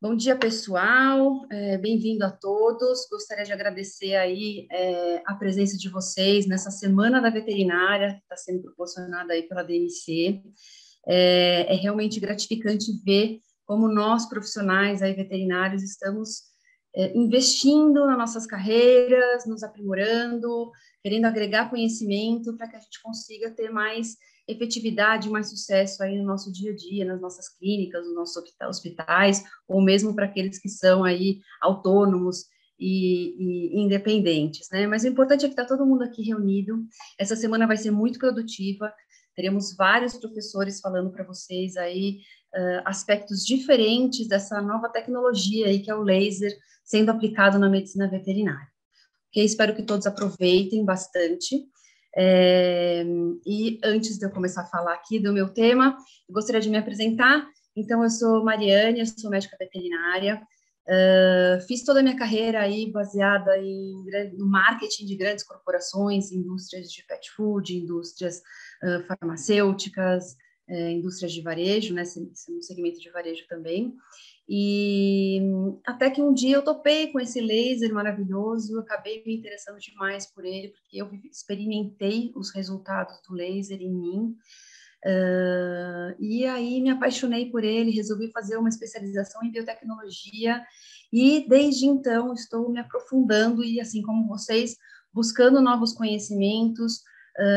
Bom dia, pessoal. Bem-vindo a todos. Gostaria de agradecer aí a presença de vocês nessa Semana da Veterinária, que está sendo proporcionada aí pela DMC. É realmente gratificante ver como nós, profissionais aí veterinários, estamos investindo nas nossas carreiras, nos aprimorando, querendo agregar conhecimento para que a gente consiga ter mais efetividade, mais sucesso aí no nosso dia a dia, nas nossas clínicas, nos nossos hospitais, ou mesmo para aqueles que são aí autônomos e independentes, né? Mas o importante é que está todo mundo aqui reunido. Essa semana vai ser muito produtiva. Teremos vários professores falando para vocês aí aspectos diferentes dessa nova tecnologia aí que é o laser sendo aplicado na medicina veterinária. Ok? Espero que todos aproveitem bastante. E antes de eu começar a falar aqui do meu tema, eu gostaria de me apresentar. Então, eu sou Mariane, eu sou médica veterinária, fiz toda a minha carreira aí baseada no marketing de grandes corporações, indústrias de pet food, indústrias farmacêuticas, indústrias de varejo, né, no segmento de varejo também. E até que um dia eu topei com esse laser maravilhoso, acabei me interessando demais por ele, porque eu experimentei os resultados do laser em mim, e aí me apaixonei por ele, resolvi fazer uma especialização em biotecnologia, e desde então estou me aprofundando, e assim como vocês, buscando novos conhecimentos,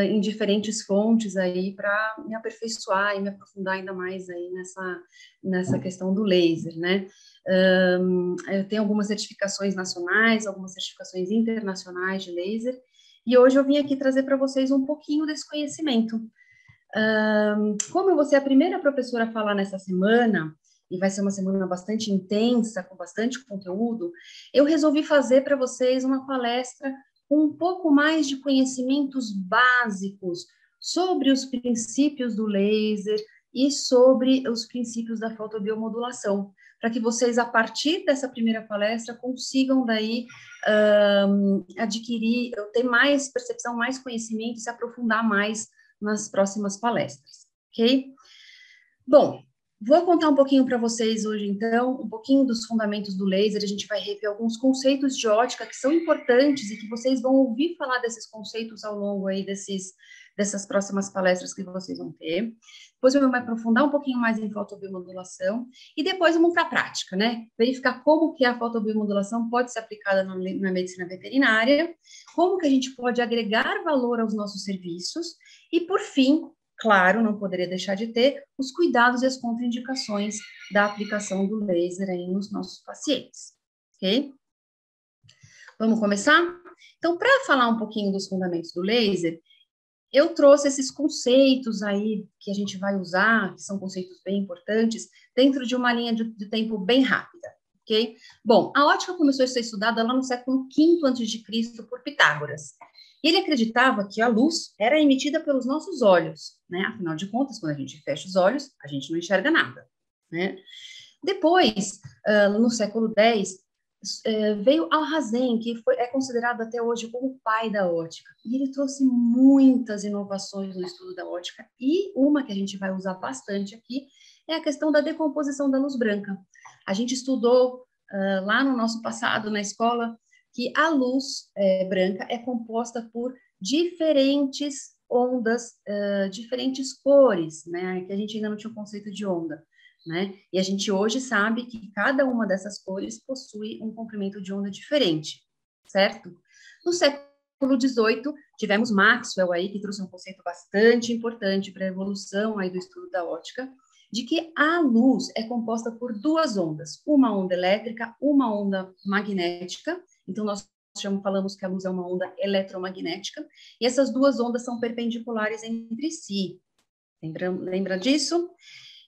em diferentes fontes aí para me aperfeiçoar e me aprofundar ainda mais aí nessa questão do laser, né? Eu tenho algumas certificações nacionais, algumas certificações internacionais de laser, e hoje eu vim aqui trazer para vocês um pouquinho desse conhecimento. Como eu vou ser a primeira professora a falar nessa semana, e vai ser uma semana bastante intensa, com bastante conteúdo, eu resolvi fazer para vocês uma palestra com um pouco mais de conhecimentos básicos sobre os princípios do laser e sobre os princípios da fotobiomodulação, para que vocês, a partir dessa primeira palestra, consigam daí adquirir, ter mais percepção, mais conhecimento e se aprofundar mais nas próximas palestras, ok? Bom, vou contar um pouquinho para vocês hoje, então, um pouquinho dos fundamentos do laser. A gente vai rever alguns conceitos de ótica que são importantes e que vocês vão ouvir falar desses conceitos ao longo aí dessas próximas palestras que vocês vão ter. Depois eu vou me aprofundar um pouquinho mais em fotobiomodulação e depois vamos para a prática, né? Verificar como que a fotobiomodulação pode ser aplicada na medicina veterinária, como que a gente pode agregar valor aos nossos serviços e, por fim, claro, não poderia deixar de ter os cuidados e as contraindicações da aplicação do laser aí nos nossos pacientes, ok? Vamos começar? Então, para falar um pouquinho dos fundamentos do laser, eu trouxe esses conceitos aí que a gente vai usar, que são conceitos bem importantes, dentro de uma linha de tempo bem rápida, ok? Bom, a ótica começou a ser estudada lá no século V a.C. por Pitágoras. E ele acreditava que a luz era emitida pelos nossos olhos, né? Afinal de contas, quando a gente fecha os olhos, a gente não enxerga nada, né? Depois, no século X, veio Alhazen, que é considerado até hoje como o pai da ótica. E ele trouxe muitas inovações no estudo da ótica. E uma que a gente vai usar bastante aqui é a questão da decomposição da luz branca. A gente estudou lá no nosso passado, na escola, que a luz branca é composta por diferentes ondas, diferentes cores, né? Que a gente ainda não tinha o conceito de onda, né? E a gente hoje sabe que cada uma dessas cores possui um comprimento de onda diferente, certo? No século XVIII, tivemos Maxwell aí, que trouxe um conceito bastante importante para a evolução aí do estudo da ótica, de que a luz é composta por duas ondas, uma onda elétrica, uma onda magnética. Então, nós falamos que a luz é uma onda eletromagnética, e essas duas ondas são perpendiculares entre si. Lembra disso?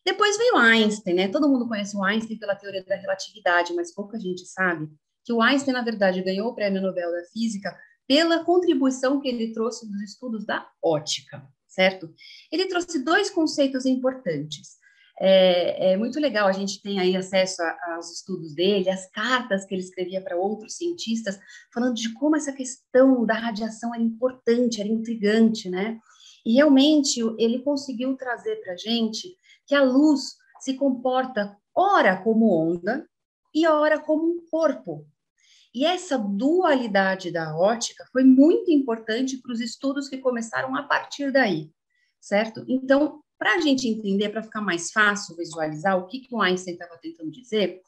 Depois veio Einstein, né? Todo mundo conhece o Einstein pela teoria da relatividade, mas pouca gente sabe que o Einstein, na verdade, ganhou o Prêmio Nobel da Física pela contribuição que ele trouxe dos estudos da ótica, certo? Ele trouxe dois conceitos importantes. É muito legal, a gente tem aí acesso aos estudos dele, as cartas que ele escrevia para outros cientistas, falando de como essa questão da radiação era importante, era intrigante, né? E realmente ele conseguiu trazer para a gente que a luz se comporta, ora, como onda, e ora como um corpo. E essa dualidade da ótica foi muito importante para os estudos que começaram a partir daí, certo? Então, para a gente entender, para ficar mais fácil visualizar o que o Einstein estava tentando dizer,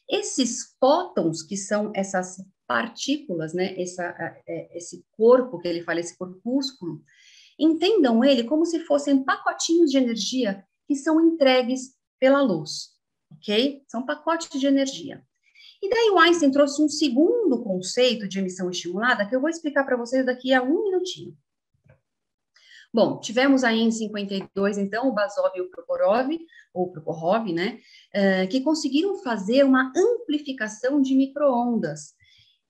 esses fótons, que são essas partículas, né, esse corpo que ele fala, esse corpúsculo, entendam ele como se fossem pacotinhos de energia que são entregues pela luz, ok? São pacotes de energia. E daí o Einstein trouxe um segundo conceito de emissão estimulada que eu vou explicar para vocês daqui a um minutinho. Bom, tivemos aí em 52, então, o Basov e o Prokhorov, né, que conseguiram fazer uma amplificação de micro-ondas.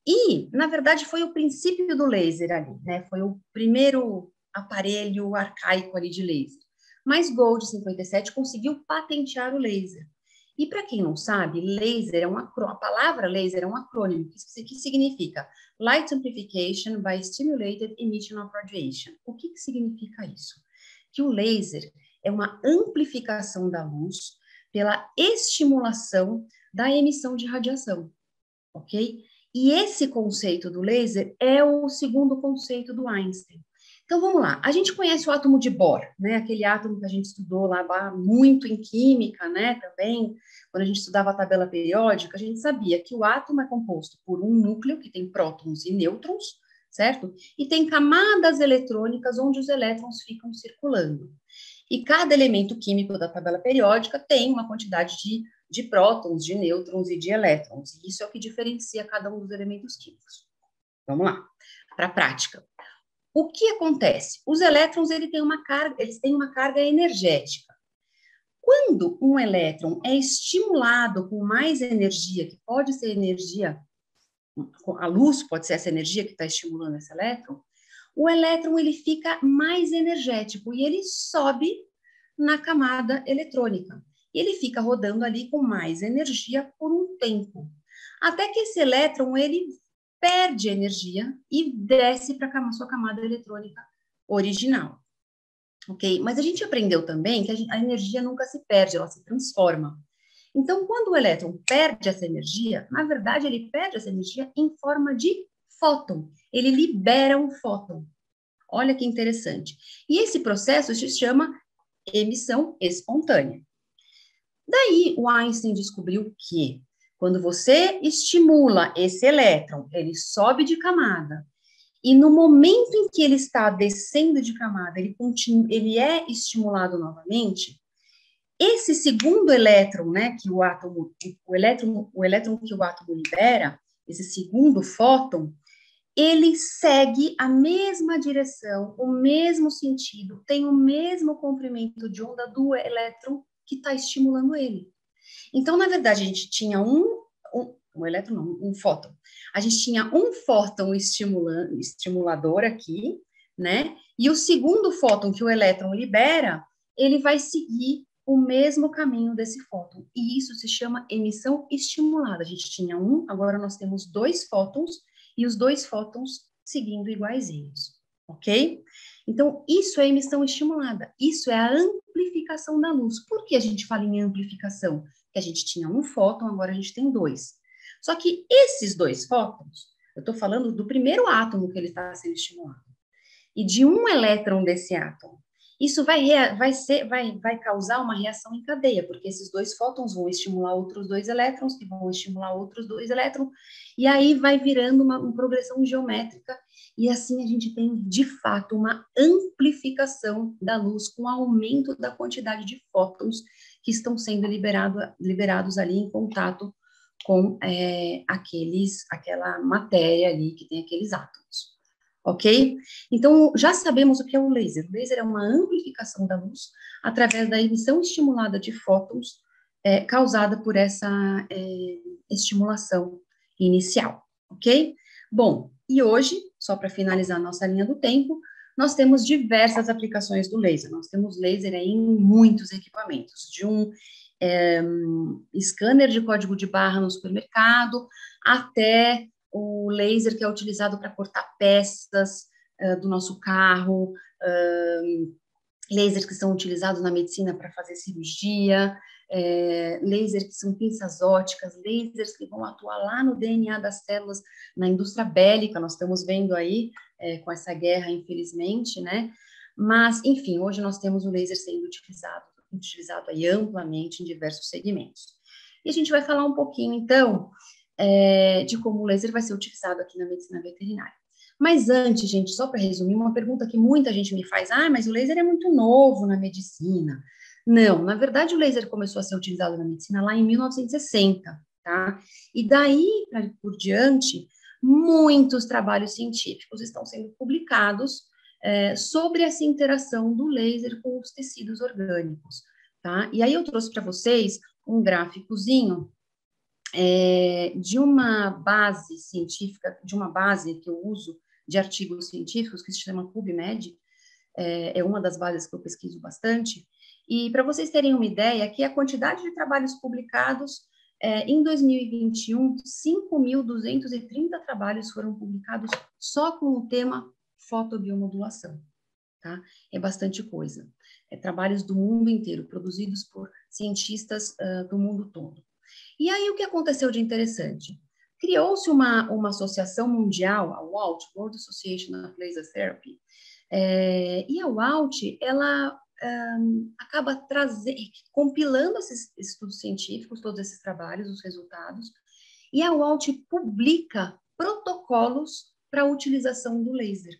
E, na verdade, foi o princípio do laser ali, né, foi o primeiro aparelho arcaico ali de laser. Mas Gold, 57, conseguiu patentear o laser. E para quem não sabe, laser é a palavra laser é um acrônimo, que significa Light Amplification by Stimulated Emission of Radiation. O que significa isso? Que o laser é uma amplificação da luz pela estimulação da emissão de radiação, ok? E esse conceito do laser é o segundo conceito do Einstein. Então, vamos lá. A gente conhece o átomo de Bohr, né? Aquele átomo que a gente estudou lá muito em química, né? Também, quando a gente estudava a tabela periódica, a gente sabia que o átomo é composto por um núcleo, que tem prótons e nêutrons, certo? E tem camadas eletrônicas onde os elétrons ficam circulando. E cada elemento químico da tabela periódica tem uma quantidade de prótons, de nêutrons e de elétrons. E isso é o que diferencia cada um dos elementos químicos. Vamos lá, para a prática. O que acontece? Os elétrons eles têm uma carga energética. Quando um elétron é estimulado com mais energia, que pode ser energia, a luz pode ser essa energia que está estimulando esse elétron, o elétron ele fica mais energético e ele sobe na camada eletrônica. E ele fica rodando ali com mais energia por um tempo. Até que esse elétron ele perde energia e desce para a sua camada eletrônica original. Ok? Mas a gente aprendeu também que a energia nunca se perde, ela se transforma. Então, quando o elétron perde essa energia, na verdade, ele perde essa energia em forma de fóton. Ele libera um fóton. Olha que interessante. E esse processo se chama emissão espontânea. Daí, o Einstein descobriu que quando você estimula esse elétron, ele sobe de camada, e no momento em que ele está descendo de camada, ele é estimulado novamente, esse segundo elétron, né, que o elétron que o átomo libera, esse segundo fóton, ele segue a mesma direção, o mesmo sentido, tem o mesmo comprimento de onda do elétron que está estimulando ele. Então, na verdade, a gente tinha um elétron, não, um fóton. A gente tinha um fóton estimulador aqui, né? E o segundo fóton que o elétron libera, ele vai seguir o mesmo caminho desse fóton. E isso se chama emissão estimulada. A gente tinha um, agora nós temos dois fótons, e os dois fótons seguindo iguaizinhos, ok? Então, isso é emissão estimulada. Isso é a amplificação da luz. Por que a gente fala em amplificação? Porque a gente tinha um fóton, agora a gente tem dois. Só que esses dois fótons, eu estou falando do primeiro átomo que ele está sendo estimulado, e de um elétron desse átomo. Isso vai causar uma reação em cadeia, porque esses dois fótons vão estimular outros dois elétrons, que vão estimular outros dois elétrons, e aí vai virando uma progressão geométrica, e assim a gente tem, de fato, uma amplificação da luz com aumento da quantidade de fótons que estão sendo liberados ali em contato com aquela matéria ali que tem aqueles átomos. Ok? Então, já sabemos o que é o laser. O laser é uma amplificação da luz através da emissão estimulada de fótons causada por essa estimulação inicial, ok? Bom, e hoje, só para finalizar a nossa linha do tempo, nós temos diversas aplicações do laser. Nós temos laser em muitos equipamentos, de um scanner de código de barra no supermercado até o laser que é utilizado para cortar peças do nosso carro, lasers que são utilizados na medicina para fazer cirurgia, laser que são pinças óticas, lasers que vão atuar lá no DNA das células, na indústria bélica, nós estamos vendo aí, com essa guerra, infelizmente, né? Mas, enfim, hoje nós temos o laser sendo utilizado aí amplamente em diversos segmentos. E a gente vai falar um pouquinho, então, de como o laser vai ser utilizado aqui na medicina veterinária. Mas antes, gente, só para resumir, uma pergunta que muita gente me faz, mas o laser é muito novo na medicina. Não, na verdade o laser começou a ser utilizado na medicina lá em 1960, tá? E daí por diante, muitos trabalhos científicos estão sendo publicados sobre essa interação do laser com os tecidos orgânicos, tá? E aí eu trouxe para vocês um gráficozinho de uma base científica, de uma base que eu uso de artigos científicos, que se chama PubMed, é uma das bases que eu pesquiso bastante, e para vocês terem uma ideia, aqui a quantidade de trabalhos publicados, em 2021, 5.230 trabalhos foram publicados só com o tema fotobiomodulação, tá? É bastante coisa. Trabalhos do mundo inteiro, produzidos por cientistas do mundo todo. E aí, o que aconteceu de interessante? Criou-se uma associação mundial, a WALT, World Association of Laser Therapy, e a WALT, ela acaba compilando esses estudos científicos, todos esses trabalhos, os resultados, e a WALT publica protocolos para a utilização do laser.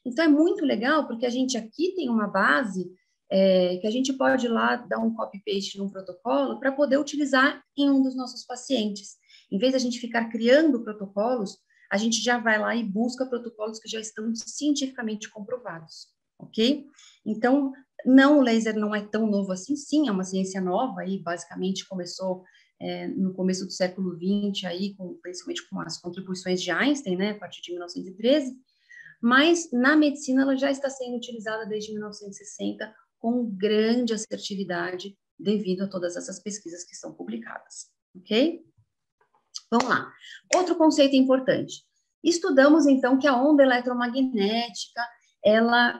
Então, é muito legal, porque a gente aqui tem uma base que a gente pode ir lá dar um copy-paste num protocolo para poder utilizar em um dos nossos pacientes. Em vez de a gente ficar criando protocolos, a gente já vai lá e busca protocolos que já estão cientificamente comprovados, ok? Então, não, o laser não é tão novo assim, sim, é uma ciência nova, aí basicamente começou no começo do século XX, aí, principalmente com as contribuições de Einstein, né, a partir de 1913, mas na medicina ela já está sendo utilizada desde 1960 com grande assertividade devido a todas essas pesquisas que são publicadas, ok? Vamos lá. Outro conceito importante. Estudamos, então, que a onda eletromagnética, ela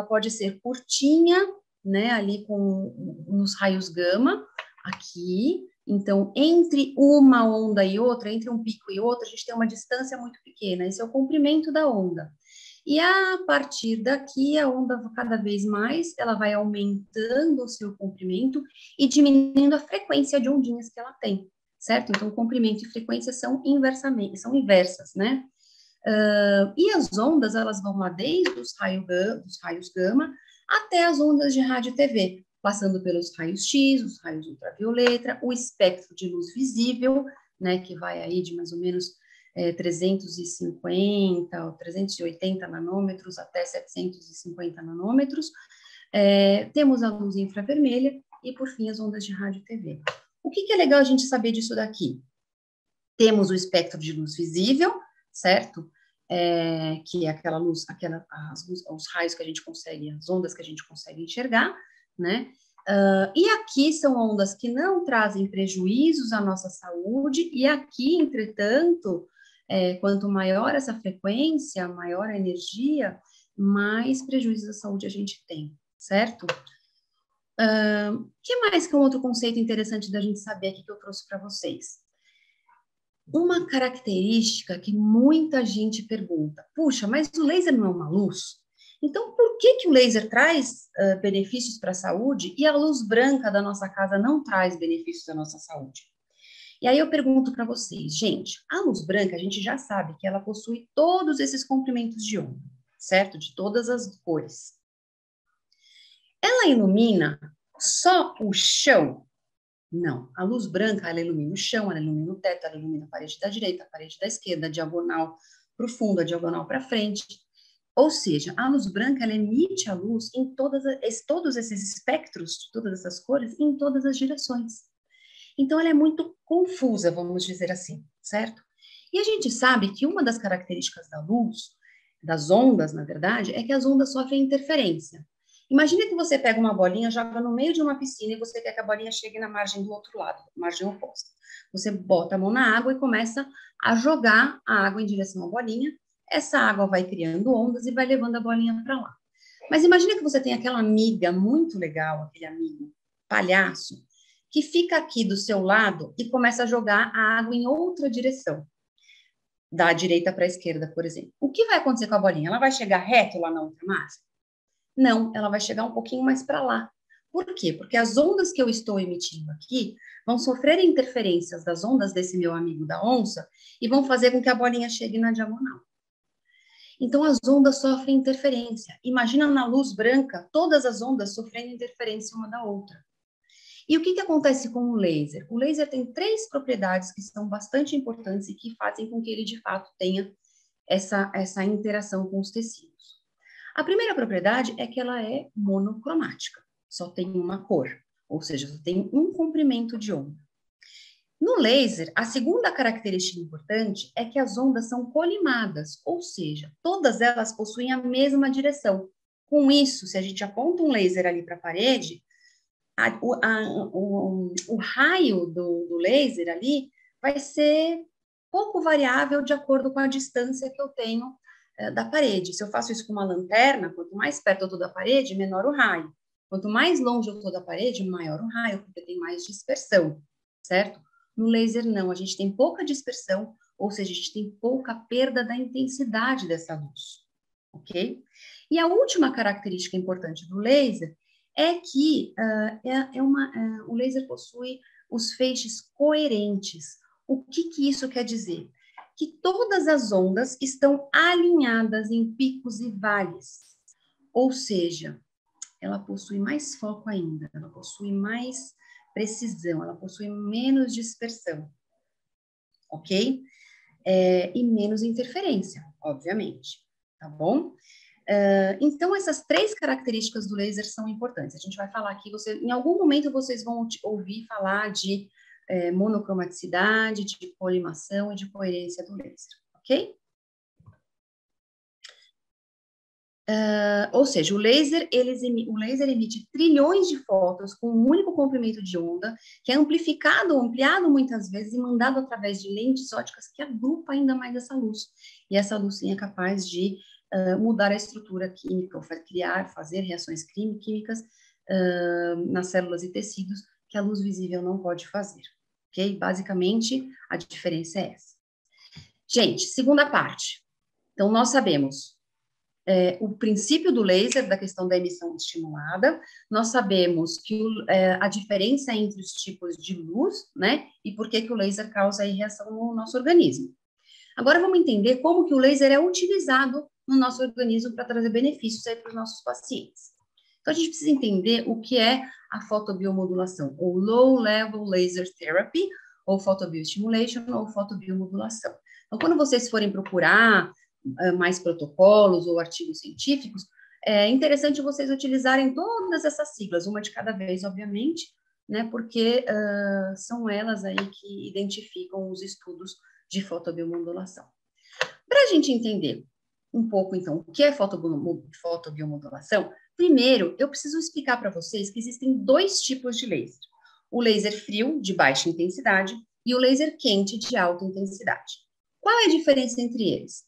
pode ser curtinha, né, ali nos raios gama, aqui. Então, entre uma onda e outra, entre um pico e outro, a gente tem uma distância muito pequena. Esse é o comprimento da onda. E a partir daqui, a onda, cada vez mais, ela vai aumentando o seu comprimento e diminuindo a frequência de ondinhas que ela tem, certo? Então, comprimento e frequência são inversas, né? E as ondas, elas vão lá desde os raios gama até as ondas de rádio e TV, passando pelos raios X, os raios ultravioleta, o espectro de luz visível, né, que vai aí de mais ou menos 350 ou 380 nanômetros até 750 nanômetros. Temos a luz infravermelha e, por fim, as ondas de rádio e TV. O que é legal a gente saber disso daqui? Temos o espectro de luz visível, certo? Que é aquela luz, os raios que a gente consegue, as ondas que a gente consegue enxergar, né? E aqui são ondas que não trazem prejuízos à nossa saúde, e aqui, entretanto, quanto maior essa frequência, maior a energia, mais prejuízos à saúde a gente tem, certo? Que mais que é um outro conceito interessante da gente saber aqui que eu trouxe para vocês? Uma característica que muita gente pergunta, puxa, mas o laser não é uma luz? Então, por que o laser traz benefícios para a saúde e a luz branca da nossa casa não traz benefícios à nossa saúde? E aí eu pergunto para vocês, gente, a luz branca, a gente já sabe que ela possui todos esses comprimentos de onda, certo? De todas as cores. Ela ilumina só o chão? Não. A luz branca, ela ilumina o chão, ela ilumina o teto, ela ilumina a parede da direita, a parede da esquerda, a diagonal para o fundo, a diagonal para frente. Ou seja, a luz branca, ela emite a luz em todos esses espectros, todas essas cores, em todas as direções. Então, ela é muito confusa, vamos dizer assim, certo? E a gente sabe que uma das características da luz, das ondas, na verdade, é que as ondas sofrem interferência. Imagina que você pega uma bolinha, joga no meio de uma piscina e você quer que a bolinha chegue na margem do outro lado, margem oposta. Você bota a mão na água e começa a jogar a água em direção à bolinha. Essa água vai criando ondas e vai levando a bolinha para lá. Mas imagina que você tem aquela amiga muito legal, aquele amigo palhaço que fica aqui do seu lado e começa a jogar a água em outra direção, da direita para a esquerda, por exemplo. O que vai acontecer com a bolinha? Ela vai chegar reto lá na outra massa? Não, ela vai chegar um pouquinho mais para lá. Por quê? Porque as ondas que eu estou emitindo aqui vão sofrer interferências das ondas desse meu amigo da onça e vão fazer com que a bolinha chegue na diagonal. Então, as ondas sofrem interferência. Imagina na luz branca, todas as ondas sofrendo interferência uma da outra. E o que acontece com o laser? O laser tem 3 propriedades que são bastante importantes e que fazem com que ele, de fato, tenha essa interação com os tecidos. A primeira propriedade é que ela é monocromática, só tem uma cor, ou seja, só tem um comprimento de onda. No laser, a segunda característica importante é que as ondas são colimadas, ou seja, todas elas possuem a mesma direção. Com isso, se a gente aponta um laser ali para a parede, o raio do laser ali vai ser pouco variável de acordo com a distância que eu tenho da parede. Se eu faço isso com uma lanterna, quanto mais perto eu estou da parede, menor o raio. Quanto mais longe eu estou da parede, maior o raio, porque tem mais dispersão, certo? No laser, não, a gente tem pouca dispersão, ou seja, a gente tem pouca perda da intensidade dessa luz, ok? E a última característica importante do laser é que o laser possui os feixes coerentes. O que isso quer dizer? Que todas as ondas estão alinhadas em picos e vales, ou seja, ela possui mais foco ainda, ela possui mais precisão, ela possui menos dispersão, ok? E menos interferência, obviamente, tá bom? Então, essas 3 características do laser são importantes. A gente vai falar aqui, em algum momento vocês vão ouvir falar de monocromaticidade, de colimação e de coerência do laser, ok? Ou seja, o laser emite trilhões de fótons com um único comprimento de onda, que é ampliado muitas vezes e mandado através de lentes ópticas que agrupa ainda mais essa luz. E essa luz sim é capaz de mudar a estrutura química, ou fazer reações químicas nas células e tecidos que a luz visível não pode fazer, ok? Basicamente, a diferença é essa. Gente, segunda parte. Então, nós sabemos o princípio do laser, da questão da emissão estimulada, nós sabemos que a diferença entre os tipos de luz, né, e por que o laser causa reação no nosso organismo. Agora vamos entender como que o laser é utilizado no nosso organismo para trazer benefícios aí para os nossos pacientes. Então, a gente precisa entender o que é a fotobiomodulação, ou Low Level Laser Therapy, ou Photobiostimulation, ou fotobiomodulação. Então, quando vocês forem procurar mais protocolos ou artigos científicos, é interessante vocês utilizarem todas essas siglas, uma de cada vez, obviamente, né, porque são elas aí que identificam os estudos de fotobiomodulação. Para a gente entender um pouco, então, o que é fotobiomodulação, primeiro, eu preciso explicar para vocês que existem 2 tipos de laser. O laser frio, de baixa intensidade, e o laser quente, de alta intensidade. Qual é a diferença entre eles?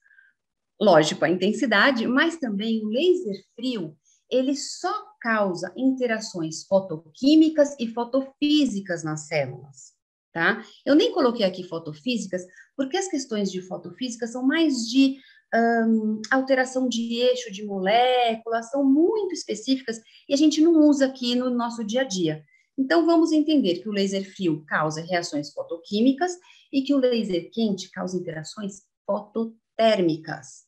Lógico, a intensidade, mas também o laser frio, ele só causa interações fotoquímicas e fotofísicas nas células, tá? Eu nem coloquei aqui fotofísicas, porque as questões de fotofísica são mais de alteração de eixo de moléculas, são muito específicas e a gente não usa aqui no nosso dia a dia. Então, vamos entender que o laser frio causa reações fotoquímicas e que o laser quente causa interações fototérmicas,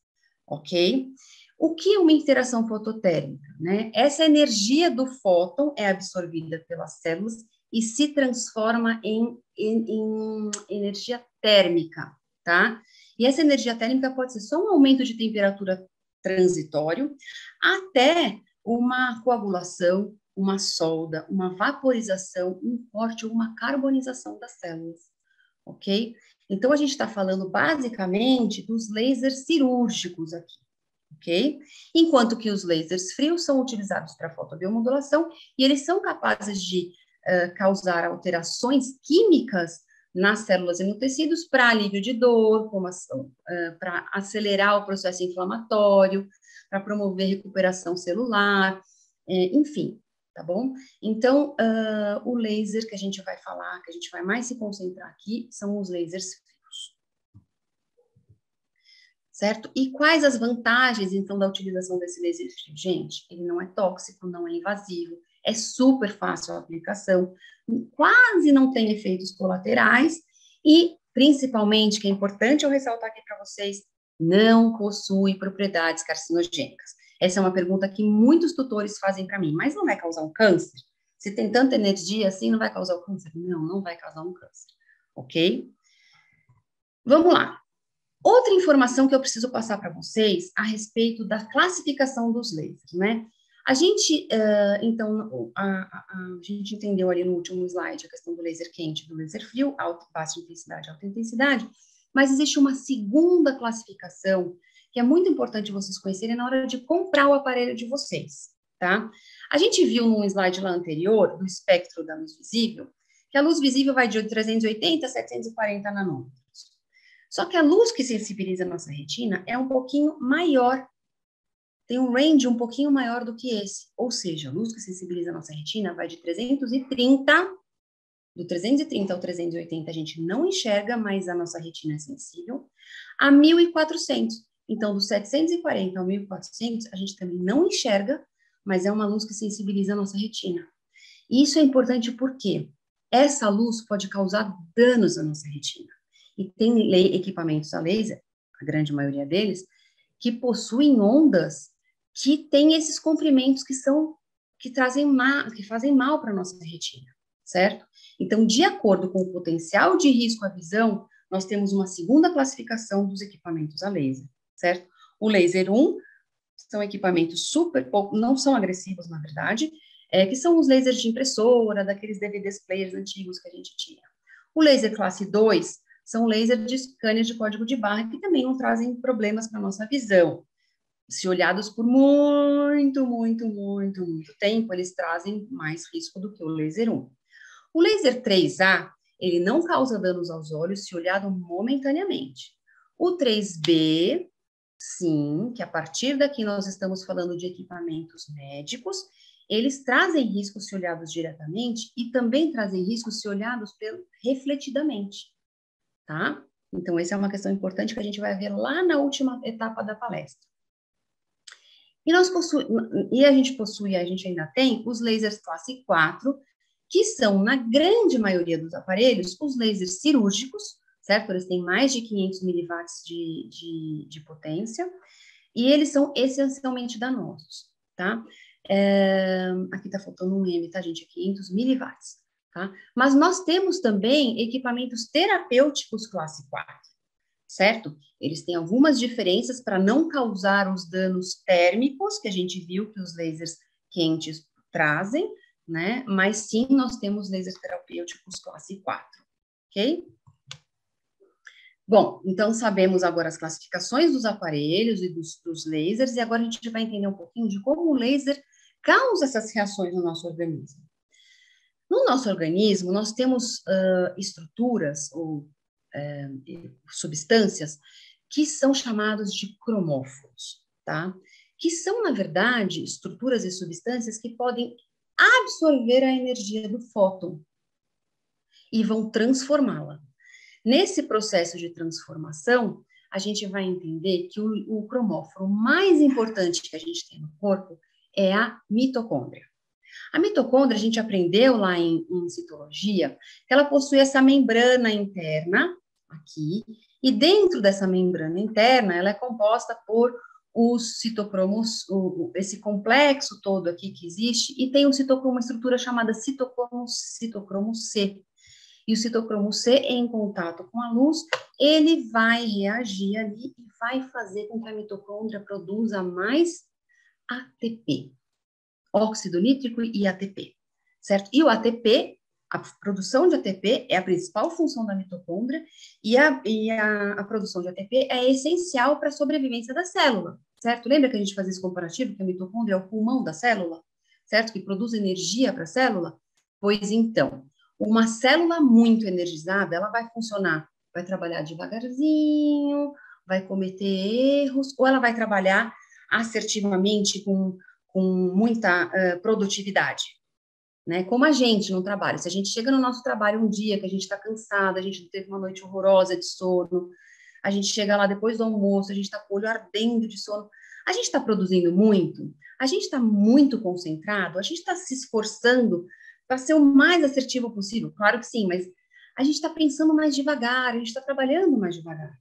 ok? O que é uma interação fototérmica, né? Essa energia do fóton é absorvida pelas células e se transforma em energia térmica, tá? E essa energia térmica pode ser só um aumento de temperatura transitório, até uma coagulação, uma solda, uma vaporização, um corte ou uma carbonização das células, ok? Então, a gente está falando basicamente dos lasers cirúrgicos aqui, ok? Enquanto que os lasers frios são utilizados para fotobiomodulação e eles são capazes de causar alterações químicas nas células e no tecidos para alívio de dor, para acelerar o processo inflamatório, para promover recuperação celular, enfim. tá bom? Então, o laser que a gente vai falar, que a gente vai mais se concentrar aqui, são os lasers frios. Certo? E quais as vantagens, então, da utilização desse laser frio? Gente, ele não é tóxico, não é invasivo, é super fácil a aplicação, quase não tem efeitos colaterais e, principalmente, que é importante eu ressaltar aqui para vocês, não possui propriedades carcinogênicas. Essa é uma pergunta que muitos tutores fazem para mim, mas não vai causar um câncer? Se tem tanta energia assim, não vai causar o câncer? Não, não vai causar um câncer, ok? Vamos lá. Outra informação que eu preciso passar para vocês a respeito da classificação dos lasers, né? A gente, então, a gente entendeu ali no último slide a questão do laser quente, do laser frio, baixa intensidade, alta intensidade, mas existe uma segunda classificação que é muito importante vocês conhecerem na hora de comprar o aparelho de vocês, tá? A gente viu num slide lá anterior, do espectro da luz visível, que a luz visível vai de 380 a 740 nanômetros. Só que a luz que sensibiliza a nossa retina é um pouquinho maior, tem um range um pouquinho maior do que esse. Ou seja, a luz que sensibiliza a nossa retina vai de 330, do 330 ao 380 a gente não enxerga, mas a nossa retina é sensível, a 1400. Então, do 740 ao 1400, a gente também não enxerga, mas é uma luz que sensibiliza a nossa retina. E isso é importante porque essa luz pode causar danos à nossa retina. E tem equipamentos a laser, a grande maioria deles, que possuem ondas que têm esses comprimentos que fazem mal para a nossa retina, certo? Então, de acordo com o potencial de risco à visão, nós temos uma segunda classificação dos equipamentos a laser, certo? O laser 1 são equipamentos não são agressivos, na verdade, que são os lasers de impressora, daqueles DVDs players antigos que a gente tinha. O laser classe 2 são lasers de scanner de código de barra, que também não trazem problemas para a nossa visão. Se olhados por muito tempo, eles trazem mais risco do que o laser 1. O laser 3A, ele não causa danos aos olhos se olhado momentaneamente. O 3B, sim, que a partir daqui nós estamos falando de equipamentos médicos, eles trazem riscos se olhados diretamente e também trazem riscos se olhados refletidamente, tá? Então, essa é uma questão importante que a gente vai ver lá na última etapa da palestra. A gente ainda tem os lasers classe 4, que são, na grande maioria dos aparelhos, os lasers cirúrgicos, certo? Eles têm mais de 500 miliwatts de potência, e eles são essencialmente danosos, tá? Aqui tá faltando um M, tá, gente? É 500 miliwatts, tá? Mas nós temos também equipamentos terapêuticos classe 4, certo? Eles têm algumas diferenças para não causar os danos térmicos que a gente viu que os lasers quentes trazem, né? Mas sim, nós temos lasers terapêuticos classe 4, ok? Bom, então sabemos agora as classificações dos aparelhos e dos lasers, e agora a gente vai entender um pouquinho de como o laser causa essas reações no nosso organismo. No nosso organismo, nós temos estruturas ou substâncias que são chamados de cromóforos, tá? Que são, na verdade, estruturas e substâncias que podem absorver a energia do fóton e vão transformá-la. Nesse processo de transformação, a gente vai entender que o cromóforo mais importante que a gente tem no corpo é a mitocôndria. A mitocôndria, a gente aprendeu lá em citologia, que ela possui essa membrana interna, aqui, e dentro dessa membrana interna, ela é composta por os citocromos, esse complexo todo aqui que existe, e tem uma estrutura chamada citocromo C. E o citocromo C, em contato com a luz, ele vai reagir ali e vai fazer com que a mitocôndria produza mais ATP, óxido nítrico e ATP, certo? E o ATP, a produção de ATP é a principal função da mitocôndria e a produção de ATP é essencial para a sobrevivência da célula, certo? Lembra que a gente fazia esse comparativo, que a mitocôndria é o pulmão da célula, certo? Que produz energia para a célula? Pois então, uma célula muito energizada, ela vai funcionar, vai trabalhar devagarzinho, vai cometer erros, ou ela vai trabalhar assertivamente com muita produtividade, né? Como a gente no trabalho. Se a gente chega no nosso trabalho um dia que a gente está cansada, a gente teve uma noite horrorosa de sono, a gente chega lá depois do almoço, a gente está com o olho ardendo de sono, a gente está produzindo muito, a gente está muito concentrado, a gente está se esforçando para ser o mais assertivo possível, claro que sim, mas a gente está pensando mais devagar, a gente está trabalhando mais devagar.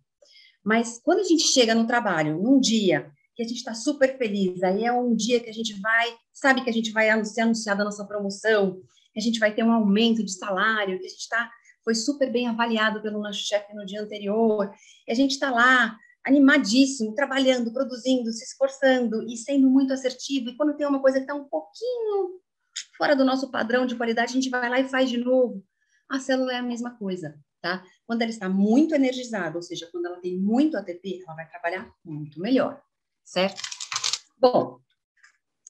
Mas quando a gente chega no trabalho, num dia que a gente está super feliz, aí é um dia que a gente vai, sabe que a gente vai ser anunciada a nossa promoção, que a gente vai ter um aumento de salário, que a gente foi super bem avaliado pelo nosso chefe no dia anterior, e a gente está lá animadíssimo, trabalhando, produzindo, se esforçando e sendo muito assertivo, e quando tem uma coisa que está um pouquinho fora do nosso padrão de qualidade, a gente vai lá e faz de novo. A célula é a mesma coisa, tá? Quando ela está muito energizada, ou seja, quando ela tem muito ATP, ela vai trabalhar muito melhor, certo? Bom,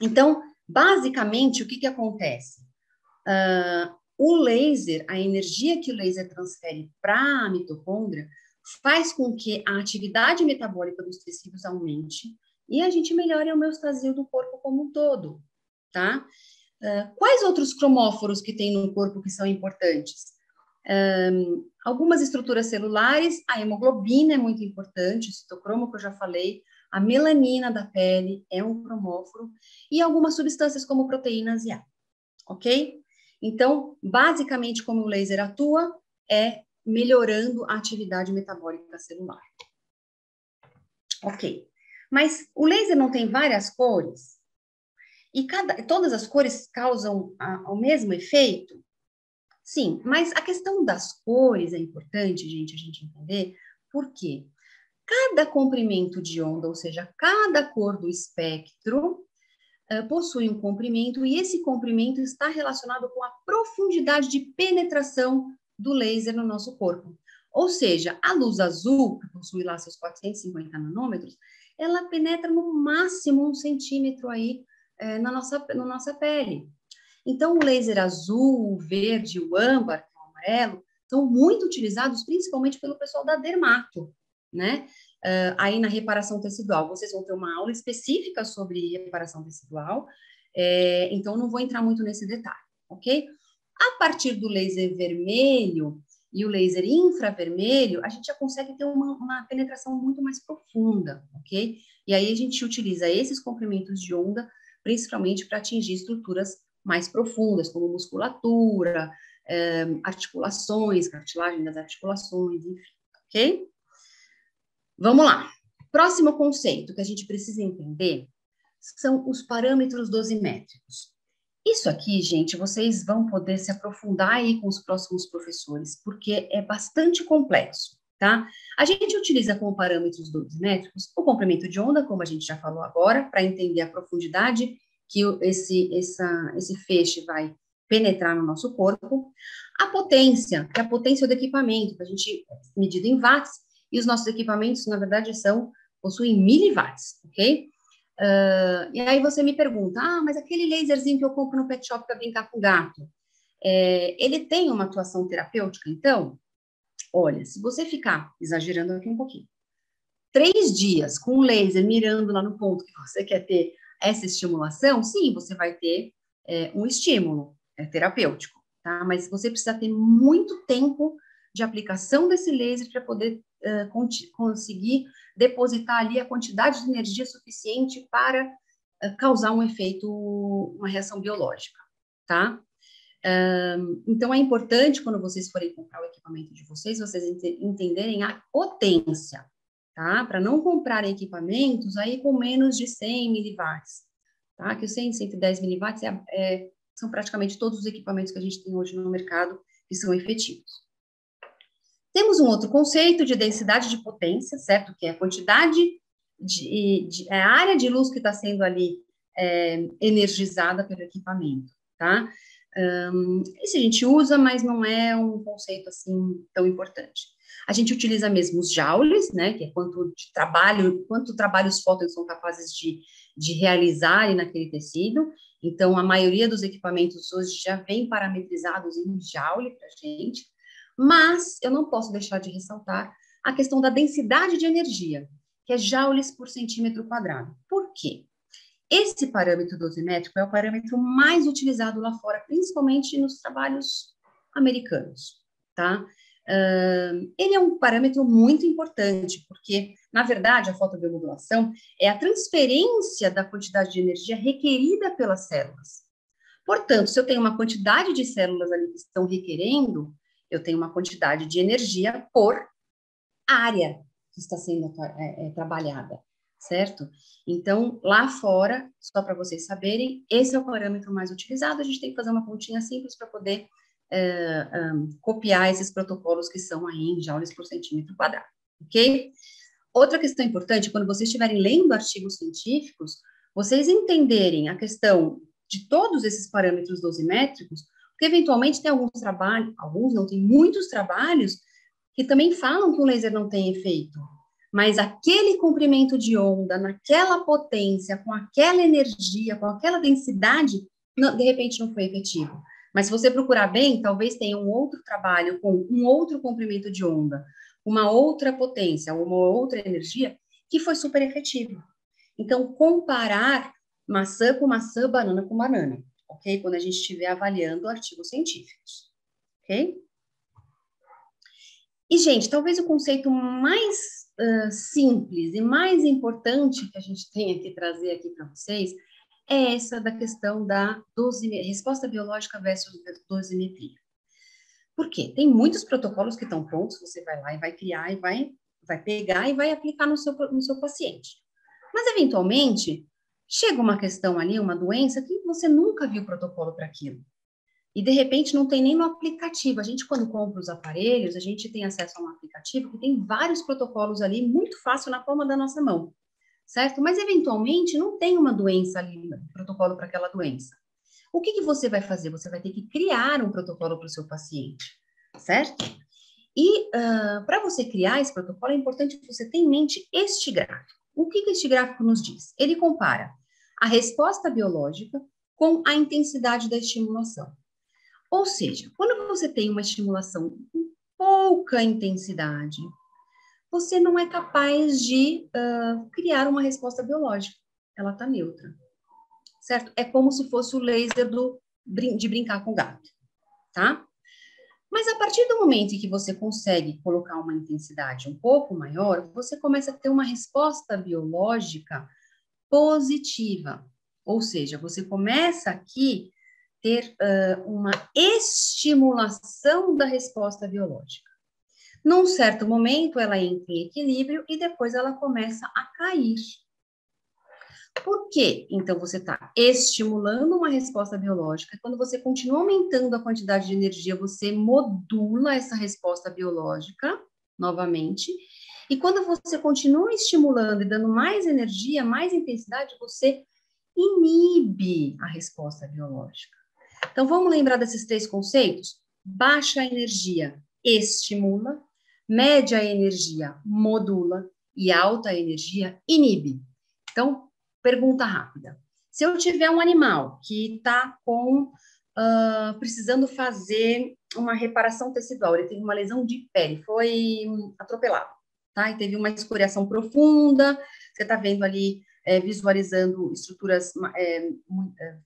então, basicamente, o que acontece? O laser, a energia que o laser transfere para a mitocôndria, faz com que a atividade metabólica dos tecidos aumente e a gente melhore a homeostasia do corpo como um todo, tá? Quais outros cromóforos que tem no corpo que são importantes? Algumas estruturas celulares, a hemoglobina é muito importante, o citocromo que eu já falei, a melanina da pele é um cromóforo, e algumas substâncias como proteínas e A, ok? Então, basicamente, como o laser atua, é melhorando a atividade metabólica celular. Ok. Mas o laser não tem várias cores? E todas as cores causam o mesmo efeito? Sim, mas a questão das cores é importante, gente, a gente entender, porque cada comprimento de onda, ou seja, cada cor do espectro, possui um comprimento, e esse comprimento está relacionado com a profundidade de penetração do laser no nosso corpo. Ou seja, a luz azul, que possui lá seus 450 nanômetros, ela penetra no máximo 1 centímetro aí na nossa pele. Então, o laser azul, o verde, o âmbar, que é o amarelo, são muito utilizados principalmente pelo pessoal da dermato, né? Aí na reparação tecidual, vocês vão ter uma aula específica sobre reparação tecidual, então não vou entrar muito nesse detalhe, ok? A partir do laser vermelho e o laser infravermelho, a gente já consegue ter uma penetração muito mais profunda, ok? E aí a gente utiliza esses comprimentos de onda, principalmente para atingir estruturas mais profundas, como musculatura, articulações, cartilagem das articulações, enfim, ok? Vamos lá. Próximo conceito que a gente precisa entender são os parâmetros dosimétricos. Isso aqui, gente, vocês vão poder se aprofundar aí com os próximos professores, porque é bastante complexo, tá? A gente utiliza como parâmetros dosimétricos o comprimento de onda, como a gente já falou agora, para entender a profundidade que esse feixe vai penetrar no nosso corpo. A potência, que é a potência do equipamento, que a gente medida em watts, e os nossos equipamentos, na verdade, possuem miliwatts, ok? E aí você me pergunta, mas aquele laserzinho que eu compro no pet shop para brincar com o gato, ele tem uma atuação terapêutica, então? Olha, se você ficar, exagerando aqui um pouquinho, 3 dias com o laser mirando lá no ponto que você quer ter essa estimulação, sim, você vai ter um estímulo terapêutico, tá? Mas você precisa ter muito tempo de aplicação desse laser para poder conseguir depositar ali a quantidade de energia suficiente para causar um efeito, uma reação biológica, tá? Então, é importante, quando vocês forem comprar o equipamento de vocês entenderem a potência, tá? Para não comprarem equipamentos aí com menos de 100 miliwatts, tá? Que os 100, 110 miliwatts são praticamente todos os equipamentos que a gente tem hoje no mercado que são efetivos. Temos um outro conceito de densidade de potência, certo? Que é a quantidade a área de luz que está sendo ali energizada pelo equipamento, tá? Esse a gente usa, mas não é um conceito assim tão importante. A gente utiliza mesmo os joules, né? Que é quanto trabalho os fótons são capazes de realizar naquele tecido. Então, a maioria dos equipamentos hoje já vem parametrizados em joule para a gente. Mas eu não posso deixar de ressaltar a questão da densidade de energia, que é joules por centímetro quadrado. Por quê? Esse parâmetro dosimétrico é o parâmetro mais utilizado lá fora, principalmente nos trabalhos americanos, tá? Ele é um parâmetro muito importante, porque, na verdade, a fotobiomodulação é a transferência da quantidade de energia requerida pelas células. Portanto, se eu tenho uma quantidade de células ali que estão requerendo, eu tenho uma quantidade de energia por área que está sendo trabalhada, certo? Então, lá fora, só para vocês saberem, esse é o parâmetro mais utilizado, a gente tem que fazer uma continha simples para poder copiar esses protocolos que são aí em joules por centímetro quadrado, ok? Outra questão importante, quando vocês estiverem lendo artigos científicos, vocês entenderem a questão de todos esses parâmetros dosimétricos, porque eventualmente tem alguns trabalhos, alguns não, tem muitos trabalhos que também falam que o laser não tem efeito, mas aquele comprimento de onda, naquela potência, com aquela energia, com aquela densidade, não, de repente não foi efetivo. Mas se você procurar bem, talvez tenha um outro trabalho com um outro comprimento de onda, uma outra potência, uma outra energia, que foi super efetivo. Então, comparar maçã com maçã, banana com banana, ok? Quando a gente estiver avaliando artigos científicos, ok? E, gente, talvez o conceito mais simples e mais importante que a gente tem que trazer aqui para vocês é essa da questão da resposta biológica versus dosimetria. Por quê? Tem muitos protocolos que estão prontos, você vai lá e vai criar e vai pegar e vai aplicar no seu paciente. Mas, eventualmente, chega uma questão ali, uma doença, que você nunca viu protocolo para aquilo. E, de repente, não tem nem no aplicativo. A gente, quando compra os aparelhos, a gente tem acesso a um aplicativo que tem vários protocolos ali, muito fácil, na palma da nossa mão, certo? Mas, eventualmente, não tem uma doença ali, protocolo para aquela doença. O que você vai fazer? Você vai ter que criar um protocolo para o seu paciente, certo? E, para você criar esse protocolo, é importante que você tenha em mente este gráfico. O que este gráfico nos diz? Ele compara a resposta biológica com a intensidade da estimulação. Ou seja, quando você tem uma estimulação com pouca intensidade, você não é capaz de criar uma resposta biológica. Ela está neutra, certo? É como se fosse o laser de brincar com o gato, tá? Mas a partir do momento em que você consegue colocar uma intensidade um pouco maior, você começa a ter uma resposta biológica positiva. Ou seja, você começa aqui ter uma estimulação da resposta biológica. Num certo momento, ela entra em equilíbrio e depois ela começa a cair. Por quê? Então, você está estimulando uma resposta biológica. Quando você continua aumentando a quantidade de energia, você modula essa resposta biológica novamente. E quando você continua estimulando e dando mais energia, mais intensidade, você inibe a resposta biológica. Então, vamos lembrar desses três conceitos? Baixa energia estimula, média energia modula e alta energia inibe. Então, pergunta rápida. Se eu tiver um animal que está precisando fazer uma reparação tecidual, ele tem uma lesão de pele, foi atropelado, tá? E teve uma escoriação profunda, você está vendo ali visualizando estruturas,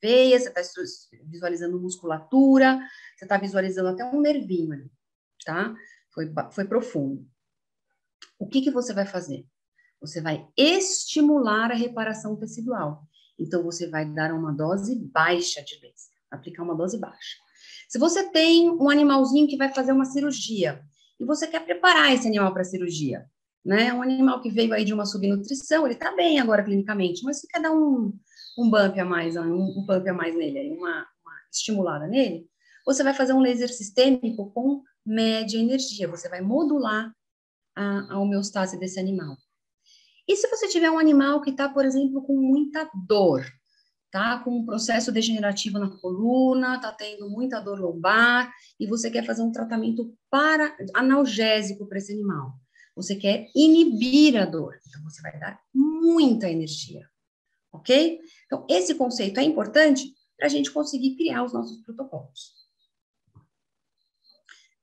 veias, você está visualizando musculatura, você está visualizando até um nervinho ali, tá? Foi profundo. O que você vai fazer? Você vai estimular a reparação tecidual. Então, você vai dar uma dose baixa de laser, aplicar uma dose baixa. Se você tem um animalzinho que vai fazer uma cirurgia, e você quer preparar esse animal para a cirurgia, né? Um animal que veio aí de uma subnutrição, ele está bem agora clinicamente, mas você quer dar um bump a mais, um pump a mais nele, uma estimulada nele, você vai fazer um laser sistêmico com média energia, você vai modular a homeostase desse animal. E se você tiver um animal que está, por exemplo, com muita dor, tá? Com um processo degenerativo na coluna, está tendo muita dor lombar, e você quer fazer um tratamento analgésico para esse animal. Você quer inibir a dor, então você vai dar muita energia, ok? Então, esse conceito é importante para a gente conseguir criar os nossos protocolos.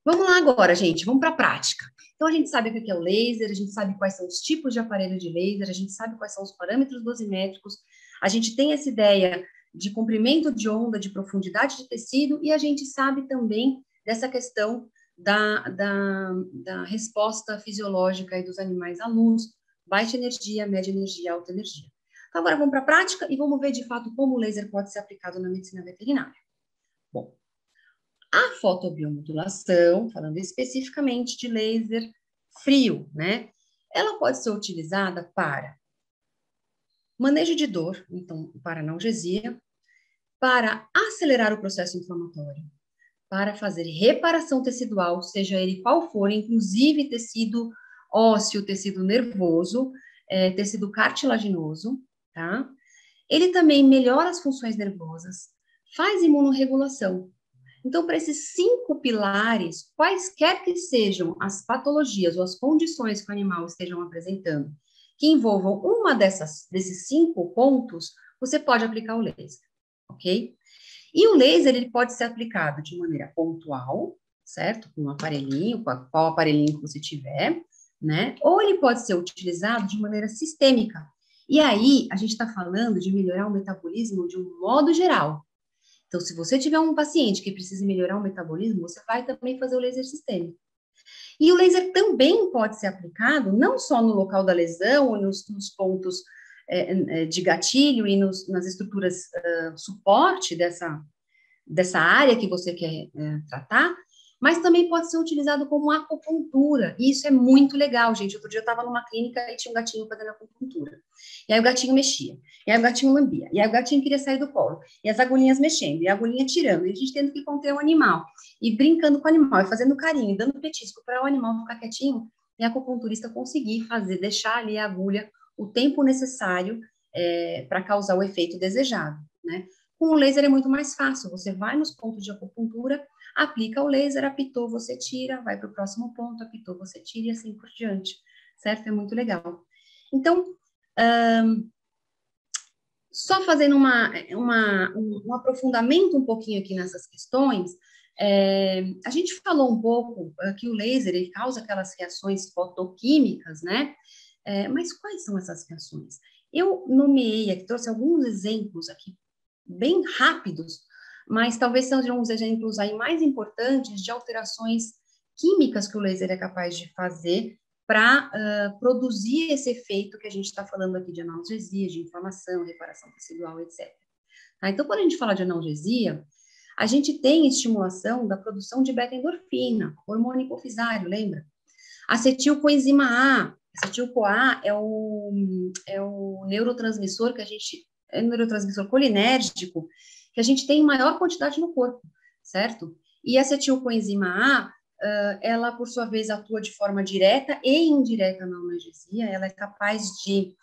Vamos lá agora, gente, vamos para a prática. Então, a gente sabe o que é o laser, a gente sabe quais são os tipos de aparelho de laser, a gente sabe quais são os parâmetros dosimétricos, A gente tem essa ideia de comprimento de onda, de profundidade de tecido, e a gente sabe também dessa questão da resposta fisiológica aí dos animais à luz, baixa energia, média energia, alta energia. Então, agora vamos para a prática e vamos ver de fato como o laser pode ser aplicado na medicina veterinária. Bom, a fotobiomodulação, falando especificamente de laser frio, né? Ela pode ser utilizada para manejo de dor, então, para analgesia, para acelerar o processo inflamatório, para fazer reparação tecidual, seja ele qual for, inclusive tecido ósseo, tecido nervoso, tecido cartilaginoso, tá? Ele também melhora as funções nervosas, faz imunorregulação. Então, para esses 5 pilares, quaisquer que sejam as patologias ou as condições que o animal estejam apresentando, que envolvam uma desses 5 pontos, você pode aplicar o laser, ok? E o laser, ele pode ser aplicado de maneira pontual, certo? Com um aparelhinho, qual aparelhinho que você tiver, né? Ou ele pode ser utilizado de maneira sistêmica. E aí, a gente está falando de melhorar o metabolismo de um modo geral. Então, se você tiver um paciente que precisa melhorar o metabolismo, você vai também fazer o laser sistêmico. E o laser também pode ser aplicado não só no local da lesão ou nos pontos de gatilho e nas estruturas suporte dessa área que você quer tratar, mas também pode ser utilizado como acupuntura. E isso é muito legal, gente. Outro dia eu estava numa clínica e tinha um gatinho fazendo acupuntura. E aí o gatinho mexia, e aí o gatinho lambia, e aí o gatinho queria sair do colo, e as agulhinhas mexendo, e a agulhinha tirando, e a gente tendo que conter o animal, e brincando com o animal, e fazendo carinho, e dando petisco para o animal ficar quietinho, e a acupunturista conseguir deixar ali a agulha o tempo necessário para causar o efeito desejado, né? Com o laser é muito mais fácil, você vai nos pontos de acupuntura, aplica o laser, apitou, você tira, vai para o próximo ponto, apitou, você tira e assim por diante, certo? É muito legal. Então, só fazendo um aprofundamento um pouquinho aqui nessas questões, a gente falou um pouco que o laser ele causa aquelas reações fotoquímicas, né? Mas quais são essas reações? Eu nomeei aqui, trouxe alguns exemplos aqui, bem rápidos, mas talvez sejam uns exemplos aí mais importantes de alterações químicas que o laser é capaz de fazer para produzir esse efeito que a gente está falando aqui de analgesia, de inflamação, reparação tecidual, etc. Tá? Então, quando a gente fala de analgesia, a gente tem estimulação da produção de beta-endorfina, hormônio hipofisário, lembra? Acetilcoenzima A. Acetil-CoA é o neurotransmissor que a gente... É um neurotransmissor colinérgico que a gente tem em maior quantidade no corpo, certo? E a acetilcoenzima A, ela, por sua vez, atua de forma direta e indireta na analgesia. Ela é capaz de...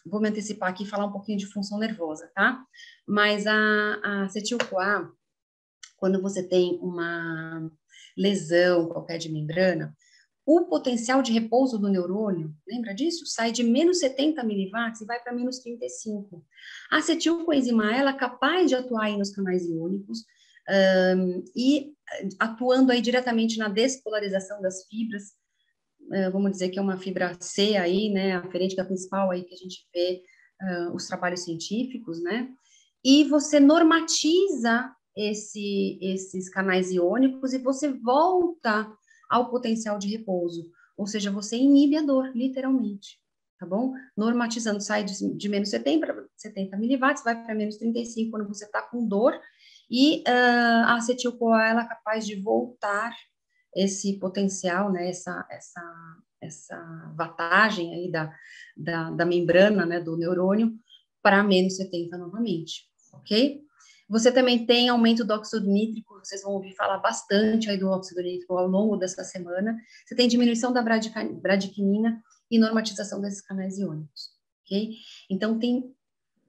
vou me antecipar aqui e falar um pouquinho de função nervosa, tá? Mas a acetil-CoA, quando você tem uma lesão qualquer de membrana, o potencial de repouso do neurônio, lembra disso? Sai de menos 70 miliwatts e vai para menos 35. A acetilcoenzima ela é capaz de atuar aí nos canais iônicos e atuando aí diretamente na despolarização das fibras, vamos dizer que é uma fibra C aí, né, aferente da principal aí que a gente vê os trabalhos científicos, né? E você normatiza esses canais iônicos e você volta ao potencial de repouso, ou seja, você inibe a dor, literalmente, tá bom? Normatizando, sai de menos 70 miliwatts, vai para menos 35 quando você está com dor, e a acetil-CoA ela é capaz de voltar esse potencial, né, essa vantagem aí da membrana, né, do neurônio, para menos 70 novamente, ok? Você também tem aumento do óxido nítrico, vocês vão ouvir falar bastante aí do óxido nítrico ao longo dessa semana. Você tem diminuição da bradiquinina e normatização desses canais iônicos, ok? Então,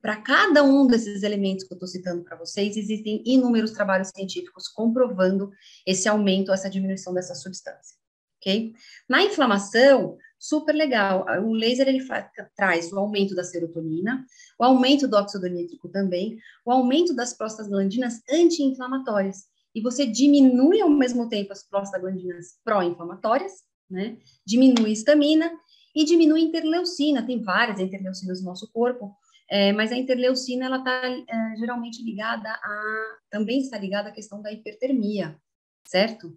para cada um desses elementos que eu estou citando para vocês, existem inúmeros trabalhos científicos comprovando esse aumento, essa diminuição dessa substância, ok? Na inflamação, super legal, o laser ele traz o aumento da serotonina, o aumento do óxido nítrico também, o aumento das prostaglandinas anti-inflamatórias, e você diminui ao mesmo tempo as prostaglandinas pró-inflamatórias, né? Diminui histamina e diminui interleucina, tem várias interleucinas no nosso corpo, Mas a interleucina, ela está geralmente também está ligada à questão da hipertermia, certo?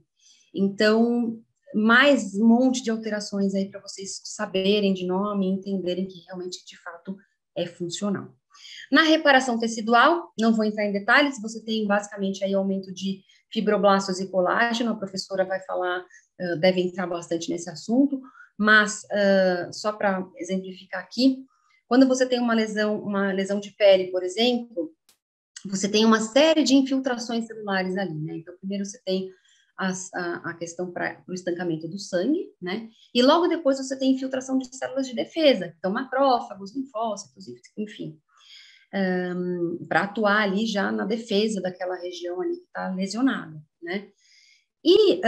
Então, mais um monte de alterações aí para vocês saberem de nome e entenderem que realmente, de fato, é funcional. Na reparação tecidual, não vou entrar em detalhes, você tem basicamente aí aumento de fibroblastos e colágeno, a professora vai falar, deve entrar bastante nesse assunto, mas só para exemplificar aqui, quando você tem uma lesão de pele, por exemplo, você tem uma série de infiltrações celulares ali, né? Então, primeiro você tem a questão para o estancamento do sangue, né? E logo depois você tem infiltração de células de defesa, então macrófagos, linfócitos, enfim, para atuar ali já na defesa daquela região ali que está lesionada, né? E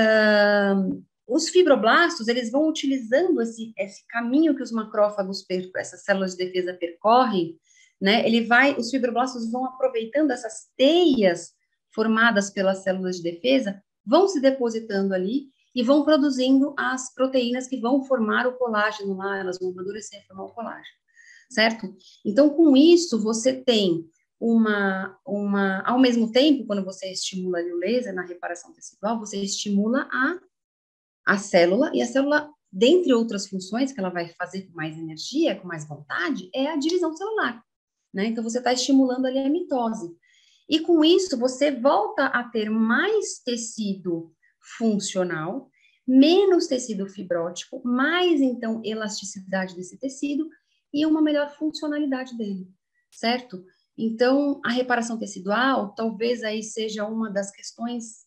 os fibroblastos, eles vão utilizando esse caminho que os macrófagos, essas células de defesa percorrem, né? Os fibroblastos vão aproveitando essas teias formadas pelas células de defesa, vão se depositando ali e vão produzindo as proteínas que vão formar o colágeno lá, elas vão amadurecer e formar o colágeno, certo? Então, com isso, você tem ao mesmo tempo, quando você estimula ali o laser na reparação tecidual, você estimula a célula, e a célula, dentre outras funções que ela vai fazer com mais energia, com mais vontade, é a divisão celular, né? Então, você está estimulando ali a mitose. E com isso, você volta a ter mais tecido funcional, menos tecido fibrótico, mais, então, elasticidade desse tecido e uma melhor funcionalidade dele, certo? Então, a reparação tecidual talvez aí seja uma das questões,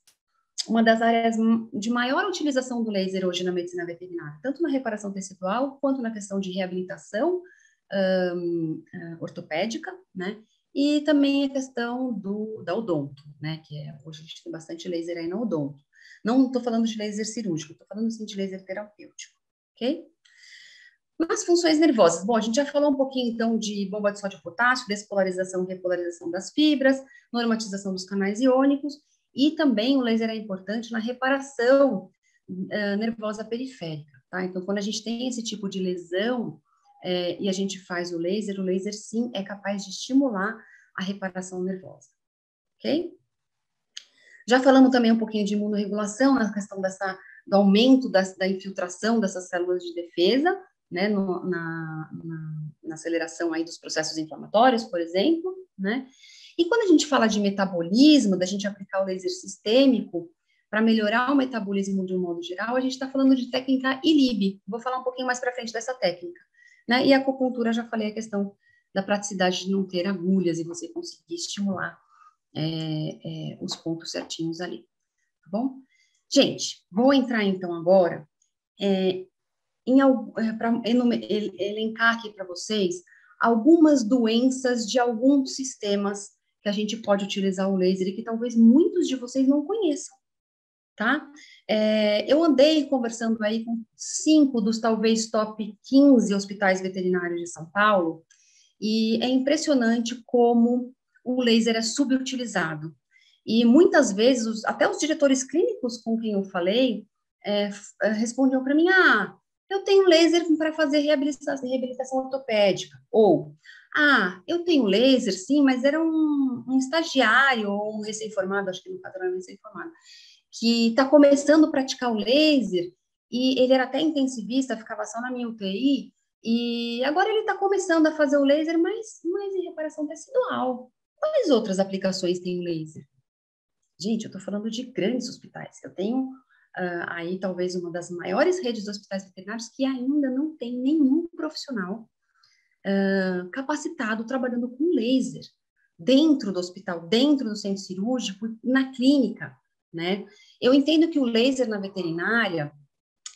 uma das áreas de maior utilização do laser hoje na medicina veterinária, tanto na reparação tecidual, quanto na questão de reabilitação ortopédica, né? E também a questão da odonto, né? Hoje a gente tem bastante laser aí na odonto. Não estou falando de laser cirúrgico, estou falando sim de laser terapêutico, ok? Nas funções nervosas, bom, a gente já falou um pouquinho, então, de bomba de sódio e potássio, despolarização e repolarização das fibras, normatização dos canais iônicos, e também o laser é importante na reparação nervosa periférica, tá? Então, quando a gente tem esse tipo de lesão e a gente faz o laser sim é capaz de estimular a reparação nervosa, ok? Já falamos também um pouquinho de imunorregulação, na questão do aumento da infiltração dessas células de defesa, né, na aceleração aí dos processos inflamatórios, por exemplo, né? E quando a gente fala de metabolismo, da gente aplicar o laser sistêmico para melhorar o metabolismo de um modo geral, a gente está falando de técnica ILIB. Vou falar um pouquinho mais para frente dessa técnica, né? E a acupuntura, já falei a questão da praticidade de não ter agulhas e você conseguir estimular os pontos certinhos ali, tá bom? Gente, vou entrar então agora para elencar aqui para vocês algumas doenças de alguns sistemas que a gente pode utilizar o laser e que talvez muitos de vocês não conheçam, tá? Eu andei conversando aí com 5 dos talvez top 15 hospitais veterinários de São Paulo e é impressionante como o laser é subutilizado. E muitas vezes, até os diretores clínicos com quem eu falei, respondiam para mim, eu tenho laser para fazer reabilitação ortopédica. Ou, eu tenho laser, sim, mas era um estagiário ou um recém-formado, acho que no caso era um recém-formado, que está começando a praticar o laser, e ele era até intensivista, ficava só na minha UTI, e agora ele está começando a fazer o laser, mas em reparação tecidual. Quais outras aplicações tem o laser? Gente, eu estou falando de grandes hospitais. Eu tenho aí talvez uma das maiores redes de hospitais veterinários que ainda não tem nenhum profissional capacitado trabalhando com laser dentro do hospital, dentro do centro cirúrgico, na clínica, né? Eu entendo que o laser na veterinária,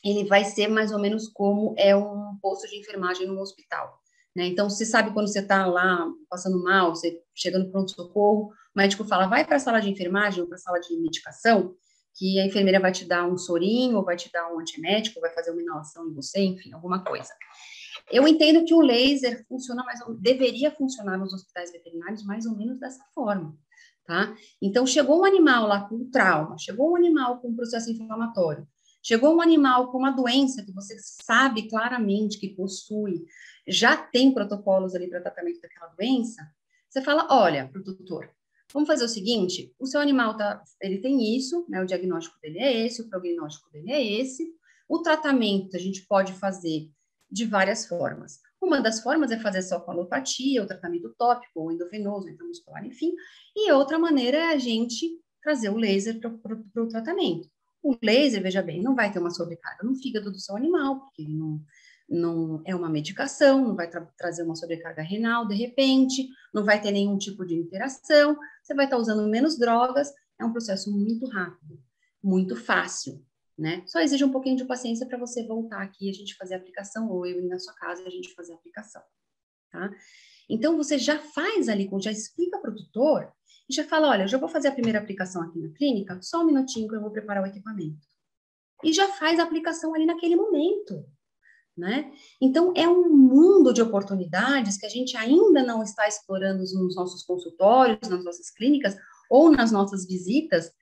ele vai ser mais ou menos como é um posto de enfermagem no hospital, né? Então, você sabe quando você está lá passando mal, você chega no pronto-socorro, o médico fala, vai para a sala de enfermagem ou para a sala de medicação, que a enfermeira vai te dar um sorinho, ou vai te dar um antiemético, vai fazer uma inalação em você, enfim, alguma coisa. Eu entendo que o laser deveria funcionar nos hospitais veterinários mais ou menos dessa forma, tá? Então, chegou um animal lá com trauma, chegou um animal com processo inflamatório, Chegou um animal com uma doença que você sabe claramente que possui, já tem protocolos ali para tratamento daquela doença, você fala, olha, para o tutor, vamos fazer o seguinte, o seu animal ele tem isso, né, o diagnóstico dele é esse, o prognóstico dele é esse, o tratamento a gente pode fazer de várias formas. Uma das formas é fazer só com alopatia, o tratamento tópico, ou endovenoso, intramuscular, enfim, e outra maneira é a gente trazer o laser para o tratamento. O laser, veja bem, não vai ter uma sobrecarga no fígado do seu animal, porque ele não é uma medicação, não vai trazer uma sobrecarga renal de repente, não vai ter nenhum tipo de interação, você vai estar usando menos drogas, é um processo muito rápido, muito fácil, né? Só exige um pouquinho de paciência para você voltar aqui e a gente fazer a aplicação, ou eu ir na sua casa e a gente fazer a aplicação, tá? Então, você já faz ali, já explica para o tutor, e já fala, olha, eu já vou fazer a primeira aplicação aqui na clínica, só um minutinho que eu vou preparar o equipamento. E já faz a aplicação ali naquele momento, né? Então, é um mundo de oportunidades que a gente ainda não está explorando nos nossos consultórios, nas nossas clínicas, ou nas nossas visitas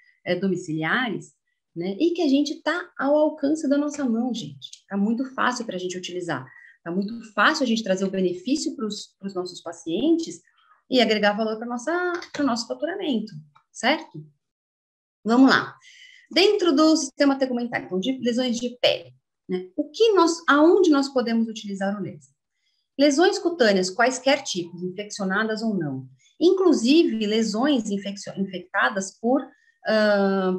domiciliares, né? E que a gente está ao alcance da nossa mão, gente. Está muito fácil para a gente utilizar. Está muito fácil a gente trazer o benefício para os nossos pacientes e agregar valor para o nosso faturamento, certo? Vamos lá. Dentro do sistema tegumentar, então, de lesões de pele, né? Aonde nós podemos utilizar o laser? Lesões cutâneas, quaisquer tipos, infeccionadas ou não. Inclusive, lesões infectadas por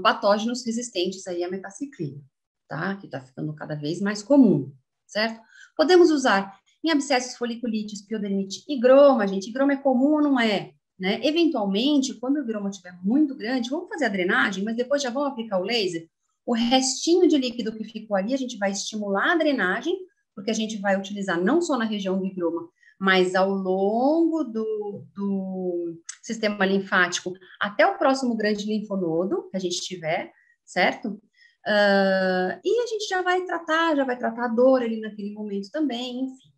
patógenos resistentes aí à metaciclina, tá? Que está ficando cada vez mais comum, certo? Podemos usar em abscessos, foliculites, piodermite, higroma, gente. Higroma é comum ou não é? Né? Eventualmente, quando o higroma estiver muito grande, vamos fazer a drenagem, mas depois já vamos aplicar o laser. O restinho de líquido que ficou ali, a gente vai estimular a drenagem, porque a gente vai utilizar não só na região do higroma, mas ao longo do sistema linfático até o próximo grande linfonodo que a gente tiver, certo? E a gente já vai tratar a dor ali naquele momento também, enfim,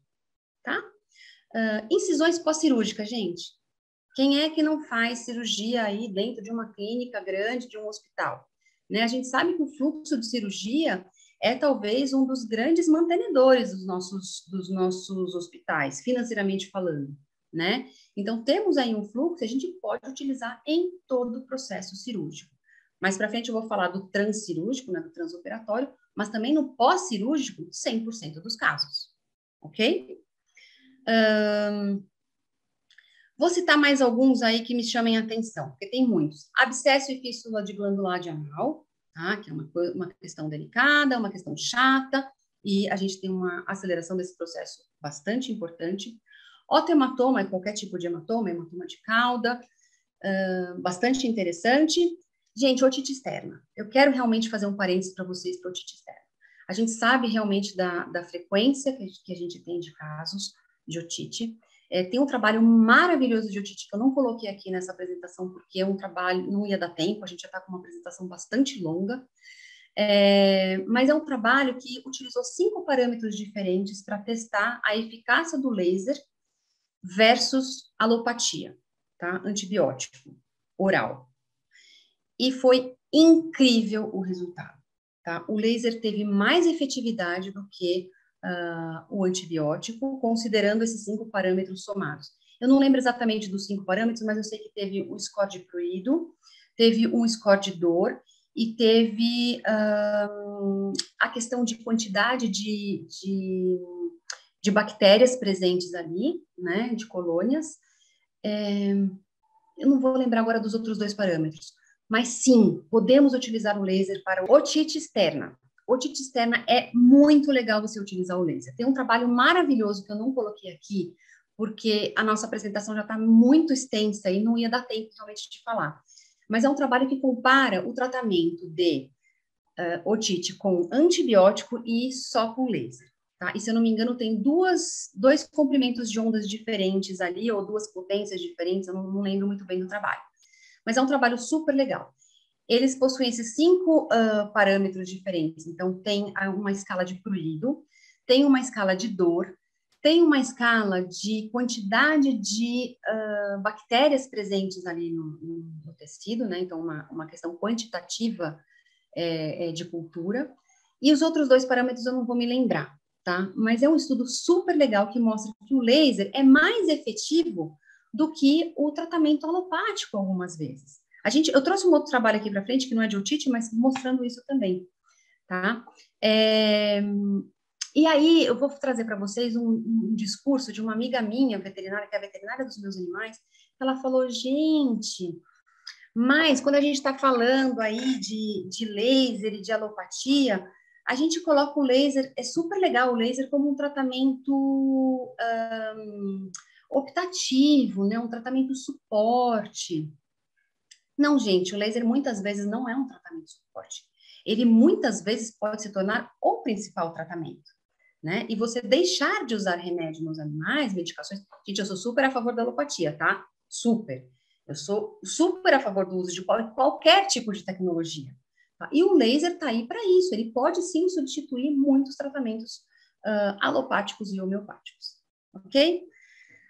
tá? Incisões pós-cirúrgicas, gente. Quem é que não faz cirurgia aí dentro de uma clínica grande, de um hospital? Né? A gente sabe que o fluxo de cirurgia é talvez um dos grandes mantenedores dos nossos hospitais, financeiramente falando, né? Então, temos aí um fluxo que a gente pode utilizar em todo o processo cirúrgico. Mais para frente eu vou falar do transcirúrgico, né, do transoperatório, mas também no pós-cirúrgico, 100% dos casos, ok? Vou citar mais alguns aí que me chamem a atenção, porque tem muitos. Abscesso e fístula de glandular anal, tá? Que é uma questão delicada, uma questão chata, e a gente tem uma aceleração desse processo bastante importante. Otohematoma é qualquer tipo de hematoma de cauda, bastante interessante. Gente, otite externa. Eu quero realmente fazer um parênteses para vocês para otite externa. A gente sabe realmente da frequência que a gente tem de casos de otite. Tem um trabalho maravilhoso de otite que eu não coloquei aqui nessa apresentação, porque é um trabalho, não ia dar tempo, a gente já está com uma apresentação bastante longa, mas é um trabalho que utilizou 5 parâmetros diferentes para testar a eficácia do laser versus alopatia, tá? Antibiótico oral. E foi incrível o resultado, tá? O laser teve mais efetividade do que o antibiótico, considerando esses 5 parâmetros somados. Eu não lembro exatamente dos 5 parâmetros, mas eu sei que teve o score de prurido, teve um score de dor e teve a questão de quantidade de bactérias presentes ali, né, de colônias. Eu não vou lembrar agora dos outros 2 parâmetros, mas sim, podemos utilizar o laser para otite externa. Otite externa é muito legal você utilizar o laser. Tem um trabalho maravilhoso que eu não coloquei aqui, porque a nossa apresentação já está muito extensa e não ia dar tempo realmente de falar. Mas é um trabalho que compara o tratamento de otite com antibiótico e só com laser. Tá? E se eu não me engano, tem dois comprimentos de ondas diferentes ali, ou 2 potências diferentes, eu não lembro muito bem do trabalho. Mas é um trabalho super legal. Eles possuem esses 5 parâmetros diferentes. Então, tem uma escala de prurido, tem uma escala de dor, tem uma escala de quantidade de bactérias presentes ali no tecido, né? Então, uma questão quantitativa de cultura. E os outros dois parâmetros eu não vou me lembrar, tá? Mas é um estudo super legal que mostra que o laser é mais efetivo do que o tratamento alopático algumas vezes. Eu trouxe um outro trabalho aqui para frente, que não é de otite, mas mostrando isso também, tá? E aí, eu vou trazer para vocês um discurso de uma amiga minha, veterinária, que é a veterinária dos meus animais. Ela falou, gente, mas quando a gente está falando aí de laser e de alopatia, a gente coloca o laser, é super legal o laser como um tratamento optativo, né? Um tratamento suporte. Não, gente, o laser muitas vezes não é um tratamento de suporte. Ele muitas vezes pode se tornar o principal tratamento, né? E você deixar de usar remédio nos animais, medicações. Gente, eu sou super a favor da alopatia, tá? Super. Eu sou super a favor do uso de qualquer tipo de tecnologia. Tá? E o laser tá aí para isso. Ele pode sim substituir muitos tratamentos alopáticos e homeopáticos. Ok?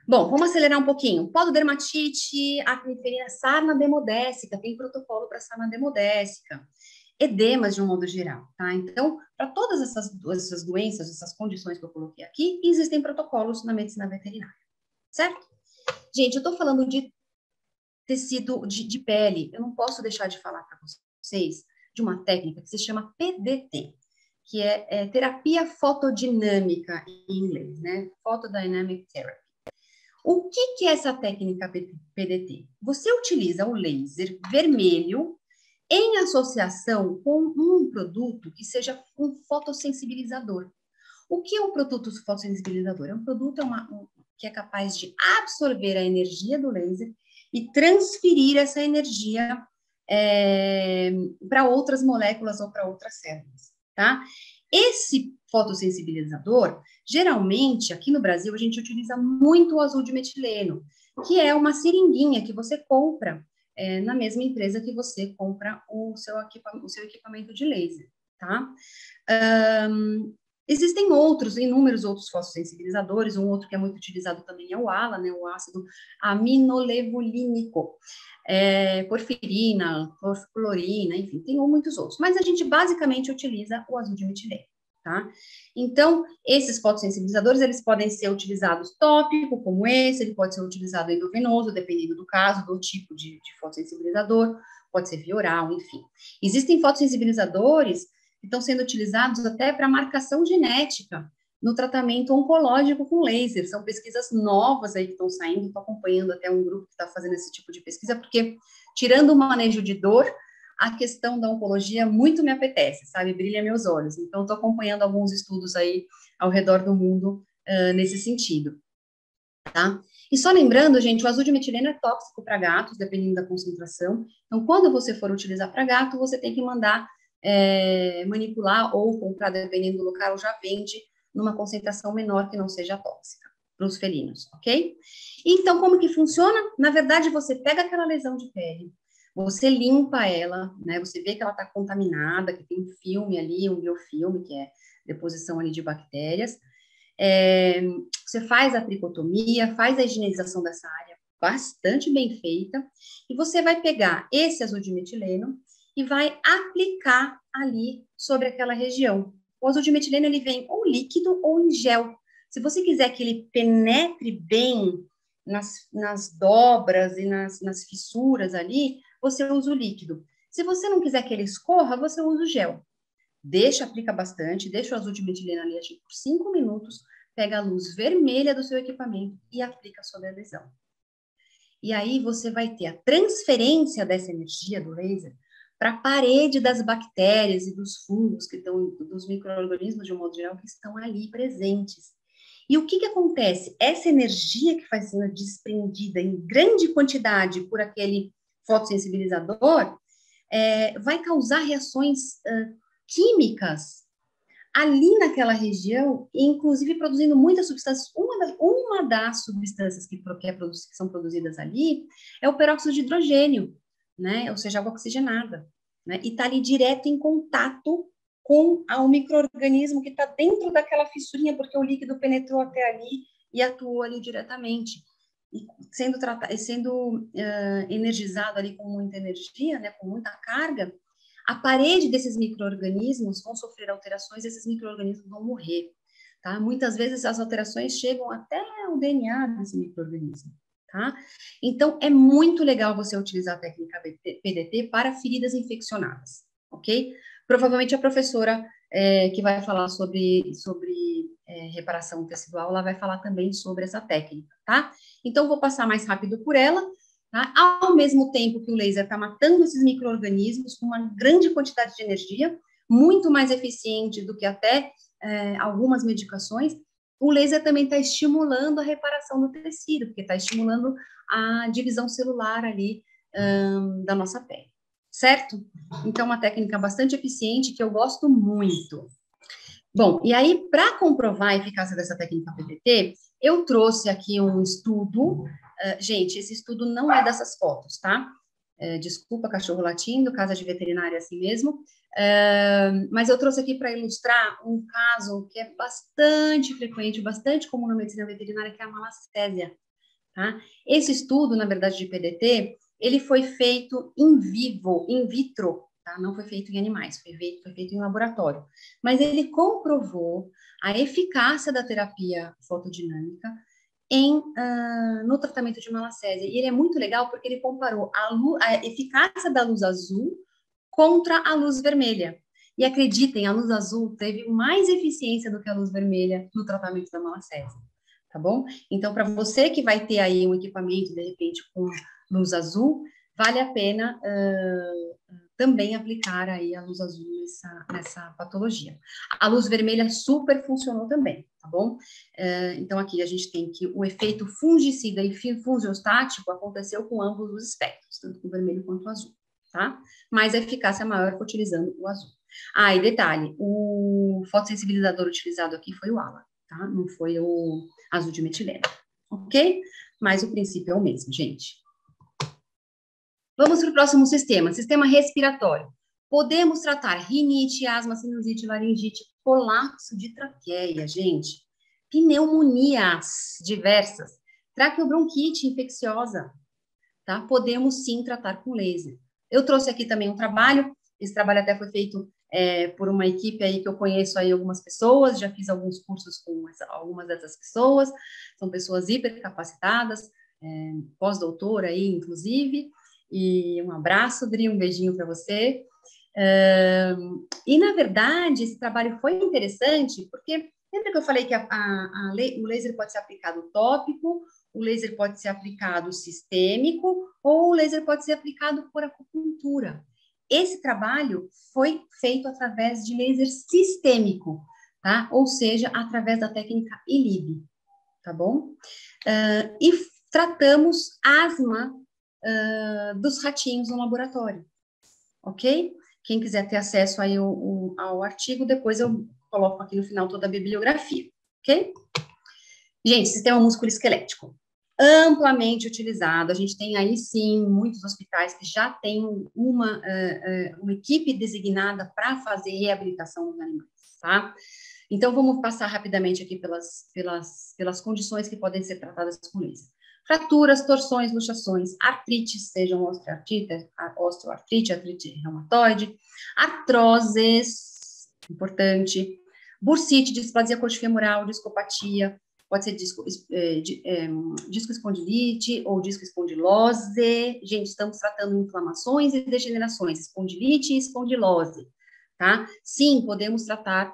Bom, vamos acelerar um pouquinho. Pododermatite, acneferina, sarna demodécica, tem protocolo para sarna demodécica. Edemas de um modo geral, tá? Então, para todas essas doenças, essas condições que eu coloquei aqui, existem protocolos na medicina veterinária, certo? Gente, eu tô falando de tecido de pele, eu não posso deixar de falar para vocês de uma técnica que se chama PDT, que é terapia fotodinâmica em inglês, né? Photodynamic Therapy. O que é essa técnica PDT? Você utiliza o laser vermelho em associação com um produto que seja um fotossensibilizador. O que é um produto fotossensibilizador? É um produto que é capaz de absorver a energia do laser e transferir essa energia para outras moléculas ou para outras células, tá? Esse fotossensibilizador, geralmente, aqui no Brasil, a gente utiliza muito o azul de metileno, que é uma seringuinha que você compra na mesma empresa que você compra o seu equipamento de laser, tá? Existem inúmeros outros fotossensibilizadores, um outro que é muito utilizado também é o ALA, né, o ácido aminolevulínico, porfirina, clorina, enfim, tem muitos outros, mas a gente basicamente utiliza o azul de metileno, tá? Então, esses fotossensibilizadores, eles podem ser utilizados tópico, como esse, ele pode ser utilizado endovenoso, dependendo do caso, do tipo de fotossensibilizador, pode ser via oral, enfim. Existem fotossensibilizadores que estão sendo utilizados até para marcação genética no tratamento oncológico com laser. São pesquisas novas aí que estão saindo, estou acompanhando até um grupo que está fazendo esse tipo de pesquisa, porque, tirando o manejo de dor, a questão da oncologia muito me apetece, sabe? Brilha meus olhos. Então, estou acompanhando alguns estudos aí ao redor do mundo nesse sentido, tá? E só lembrando, gente, o azul de metileno é tóxico para gatos, dependendo da concentração. Então, quando você for utilizar para gato, você tem que mandar manipular ou comprar, dependendo do local, já vende numa concentração menor que não seja tóxica para os felinos, ok? Então, como que funciona? Na verdade, você pega aquela lesão de pele, você limpa ela, né? Você vê que ela está contaminada, que tem um filme ali, um biofilme, que é deposição ali de bactérias. Você faz a tricotomia, faz a higienização dessa área bastante bem feita, e você vai pegar esse azul de metileno e vai aplicar ali sobre aquela região. O azul de metileno, ele vem ou líquido ou em gel. Se você quiser que ele penetre bem nas dobras e nas fissuras ali, você usa o líquido. Se você não quiser que ele escorra, você usa o gel. Aplica bastante, deixa o azul de metileno ali agir por 5 minutos, pega a luz vermelha do seu equipamento e aplica sobre a lesão. E aí você vai ter a transferência dessa energia do laser para a parede das bactérias e dos fungos dos micro-organismos de um modo geral que estão ali presentes. E o que acontece? Essa energia que vai sendo desprendida em grande quantidade por aquele fotossensibilizador vai causar reações químicas ali naquela região, inclusive produzindo muitas substâncias. Uma das substâncias que são produzidas ali é o peróxido de hidrogênio, né? Ou seja, água oxigenada, né? E está ali direto em contato com o micro-organismo que está dentro daquela fissurinha, porque o líquido penetrou até ali e atuou ali diretamente. E sendo energizado ali com muita energia, né? Com muita carga, a parede desses micro-organismos vão sofrer alterações, esses micro-organismos vão morrer, tá? Muitas vezes as alterações chegam até o DNA desse micro-organismo, tá? Então, é muito legal você utilizar a técnica PDT para feridas infeccionadas, ok? Provavelmente a professora que vai falar sobre reparação tecidual, ela vai falar também sobre essa técnica, tá? Então, vou passar mais rápido por ela, tá? Ao mesmo tempo que o laser está matando esses micro-organismos com uma grande quantidade de energia, muito mais eficiente do que até algumas medicações, o laser também está estimulando a reparação do tecido, porque está estimulando a divisão celular ali da nossa pele, certo? Então, uma técnica bastante eficiente que eu gosto muito. Bom, e aí, para comprovar a eficácia dessa técnica PPT, eu trouxe aqui um estudo. Gente, esse estudo não é dessas fotos, tá? Desculpa, cachorro latindo, casa de veterinária é assim mesmo. Mas eu trouxe aqui para ilustrar um caso que é bastante frequente, bastante comum na medicina veterinária, que é a malacésia, tá? Esse estudo, na verdade, de PDT, ele foi feito in vivo, in vitro, tá? Não foi feito em animais, foi feito em laboratório. Mas ele comprovou a eficácia da terapia fotodinâmica no tratamento de malacésia. E ele é muito legal porque ele comparou a eficácia da luz azul contra a luz vermelha. E acreditem, a luz azul teve mais eficiência do que a luz vermelha no tratamento da malacésia, tá bom? Então, para você que vai ter aí um equipamento, de repente, com luz azul, vale a pena também aplicar aí a luz azul nessa patologia. A luz vermelha super funcionou também, tá bom? Então, aqui a gente tem que o efeito fungicida e fungiostático aconteceu com ambos os espectros, tanto com o vermelho quanto o azul, tá? Mas a eficácia maior foi utilizando o azul. E detalhe, o fotossensibilizador utilizado aqui foi o ALA, tá? Não foi o azul de metileno, ok? Mas o princípio é o mesmo, gente. Vamos para o próximo sistema respiratório. Podemos tratar rinite, asma, sinusite, laringite, colapso de traqueia, gente, pneumonias diversas, traqueobronquite infecciosa, tá? Podemos sim tratar com laser. Eu trouxe aqui também um trabalho, esse trabalho até foi feito por uma equipe aí que eu conheço aí algumas pessoas, já fiz alguns cursos com algumas dessas pessoas, são pessoas hipercapacitadas, pós-doutora aí, inclusive, e um abraço, Dri, um beijinho para você. E, na verdade, esse trabalho foi interessante, porque lembra que eu falei que o laser pode ser aplicado tópico, o laser pode ser aplicado sistêmico, ou o laser pode ser aplicado por acupuntura. Esse trabalho foi feito através de laser sistêmico, tá? Ou seja, através da técnica ILIB, tá bom? E tratamos asma dos ratinhos no laboratório, ok? Quem quiser ter acesso aí ao artigo, depois eu coloco aqui no final toda a bibliografia, ok? Gente, sistema músculo-esquelético, amplamente utilizado, a gente tem aí sim muitos hospitais que já têm uma equipe designada para fazer reabilitação dos animais, tá? Então, vamos passar rapidamente aqui pelas condições que podem ser tratadas com laser. Fraturas, torções, luxações, artrites, sejam osteoartrite, artrite reumatoide, artroses, importante, bursite, displasia coxofemoral, discopatia, pode ser disco espondilite ou disco espondilose. Gente, estamos tratando inflamações e degenerações, espondilite e espondilose, tá? Sim, podemos tratar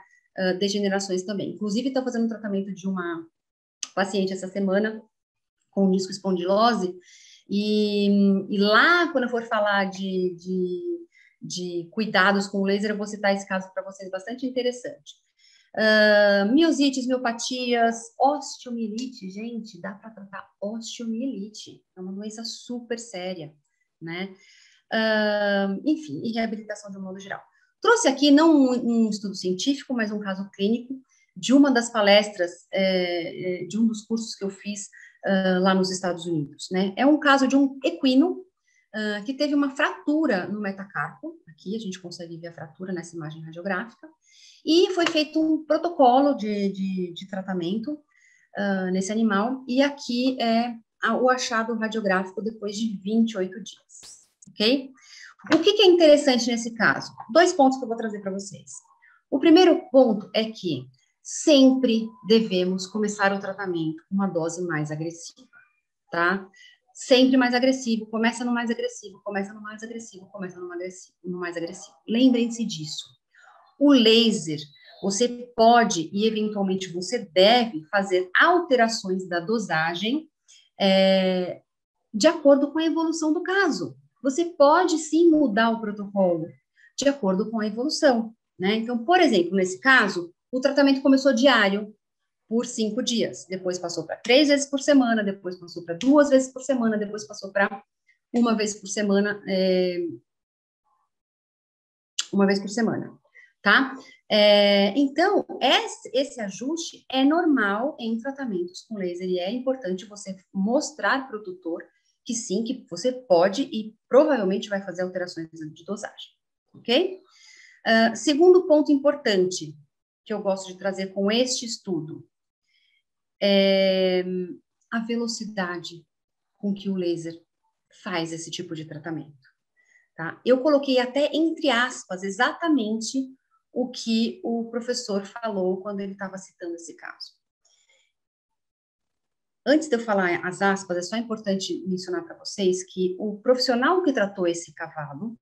degenerações também. Inclusive, estou fazendo um tratamento de uma paciente essa semana com disco espondilose, e lá, quando eu for falar de cuidados com laser, eu vou citar esse caso para vocês, bastante interessante. Miosites, miopatias, osteomielite, gente, dá para tratar osteomielite, é uma doença super séria, né? Enfim, e reabilitação de um modo geral. Trouxe aqui não um estudo científico, mas um caso clínico de uma das palestras, de um dos cursos que eu fiz lá nos Estados Unidos, né? É um caso de um equino que teve uma fratura no metacarpo, aqui a gente consegue ver a fratura nessa imagem radiográfica, e foi feito um protocolo de tratamento nesse animal, e aqui é o achado radiográfico depois de 28 dias, ok? O que é interessante nesse caso? 2 pontos que eu vou trazer para vocês. O primeiro ponto é que sempre devemos começar o tratamento com uma dose mais agressiva, tá? Sempre mais agressivo, começa no mais agressivo, começa no mais agressivo, começa no mais agressivo. Lembrem-se disso. O laser, você pode e eventualmente você deve fazer alterações da dosagem de acordo com a evolução do caso. Você pode sim mudar o protocolo de acordo com a evolução, né? Então, por exemplo, nesse caso, o tratamento começou diário por 5 dias, depois passou para 3 vezes por semana, depois passou para 2 vezes por semana, depois passou para 1 vez por semana, 1 vez por semana, tá? Então, esse ajuste é normal em tratamentos com laser e é importante você mostrar para o tutor que sim, que você pode e provavelmente vai fazer alterações de dosagem, ok? Segundo ponto importante que eu gosto de trazer com este estudo é a velocidade com que o laser faz esse tipo de tratamento, tá? Eu coloquei até entre aspas exatamente o que o professor falou quando ele estava citando esse caso. Antes de eu falar as aspas, é só importante mencionar para vocês que o profissional que tratou esse cavalo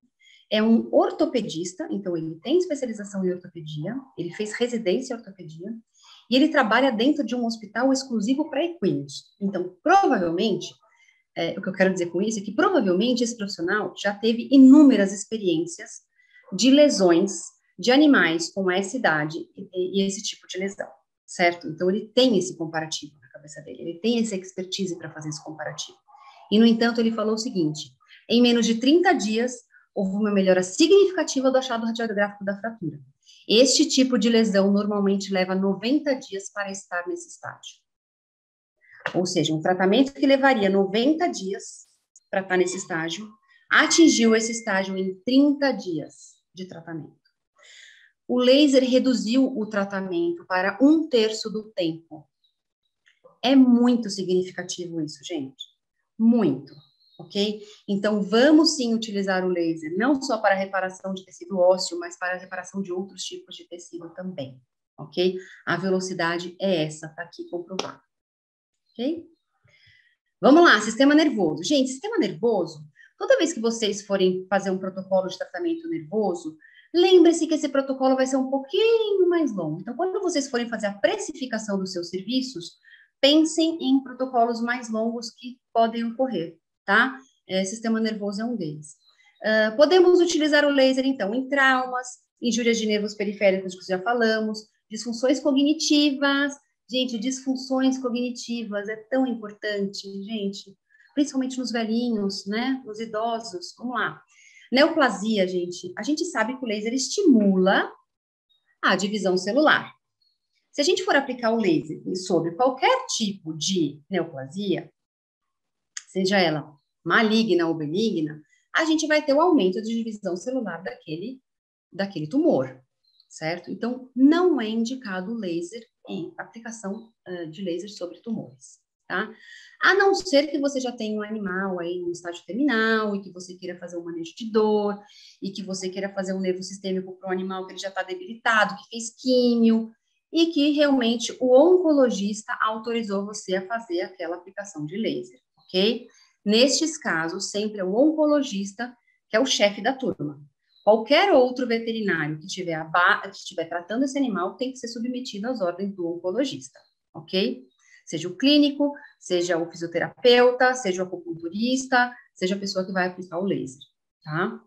é um ortopedista, então ele tem especialização em ortopedia, ele fez residência em ortopedia, e ele trabalha dentro de um hospital exclusivo para equinos. Então, provavelmente, o que eu quero dizer com isso é que provavelmente esse profissional já teve inúmeras experiências de lesões de animais com essa idade e esse tipo de lesão, certo? Então, ele tem esse comparativo na cabeça dele, ele tem essa expertise para fazer esse comparativo. E, no entanto, ele falou o seguinte, em menos de 30 dias, houve uma melhora significativa do achado radiográfico da fratura. Este tipo de lesão normalmente leva 90 dias para estar nesse estágio. Ou seja, um tratamento que levaria 90 dias para estar nesse estágio, atingiu esse estágio em 30 dias de tratamento. O laser reduziu o tratamento para 1/3 do tempo. É muito significativo isso, gente. Muito, ok? Então, vamos sim utilizar o laser, não só para reparação de tecido ósseo, mas para reparação de outros tipos de tecido também, ok? A velocidade é essa, tá aqui comprovado, ok? Vamos lá, sistema nervoso. Gente, sistema nervoso, toda vez que vocês forem fazer um protocolo de tratamento nervoso, lembre-se que esse protocolo vai ser um pouquinho mais longo. Então, quando vocês forem fazer a precificação dos seus serviços, pensem em protocolos mais longos que podem ocorrer, tá? Sistema nervoso é um deles. Podemos utilizar o laser, então, em traumas, injúrias de nervos periféricos, que já falamos, disfunções cognitivas. Gente, disfunções cognitivas é tão importante, gente, principalmente nos velhinhos, né? Nos idosos. Vamos lá. Neoplasia, gente. A gente sabe que o laser estimula a divisão celular. Se a gente for aplicar o laser sobre qualquer tipo de neoplasia, seja ela maligna ou benigna, a gente vai ter o aumento de divisão celular daquele tumor, certo? Então, não é indicado o laser em aplicação de laser sobre tumores, tá? A não ser que você já tenha um animal aí no estágio terminal e que você queira fazer um manejo de dor e que você queira fazer um nervo sistêmico para um animal que ele já está debilitado, que fez químio e que realmente o oncologista autorizou você a fazer aquela aplicação de laser, ok? Nestes casos, sempre é o oncologista que é o chefe da turma. Qualquer outro veterinário que estiver tratando esse animal tem que ser submetido às ordens do oncologista, ok? Seja o clínico, seja o fisioterapeuta, seja o acupunturista, seja a pessoa que vai aplicar o laser, tá?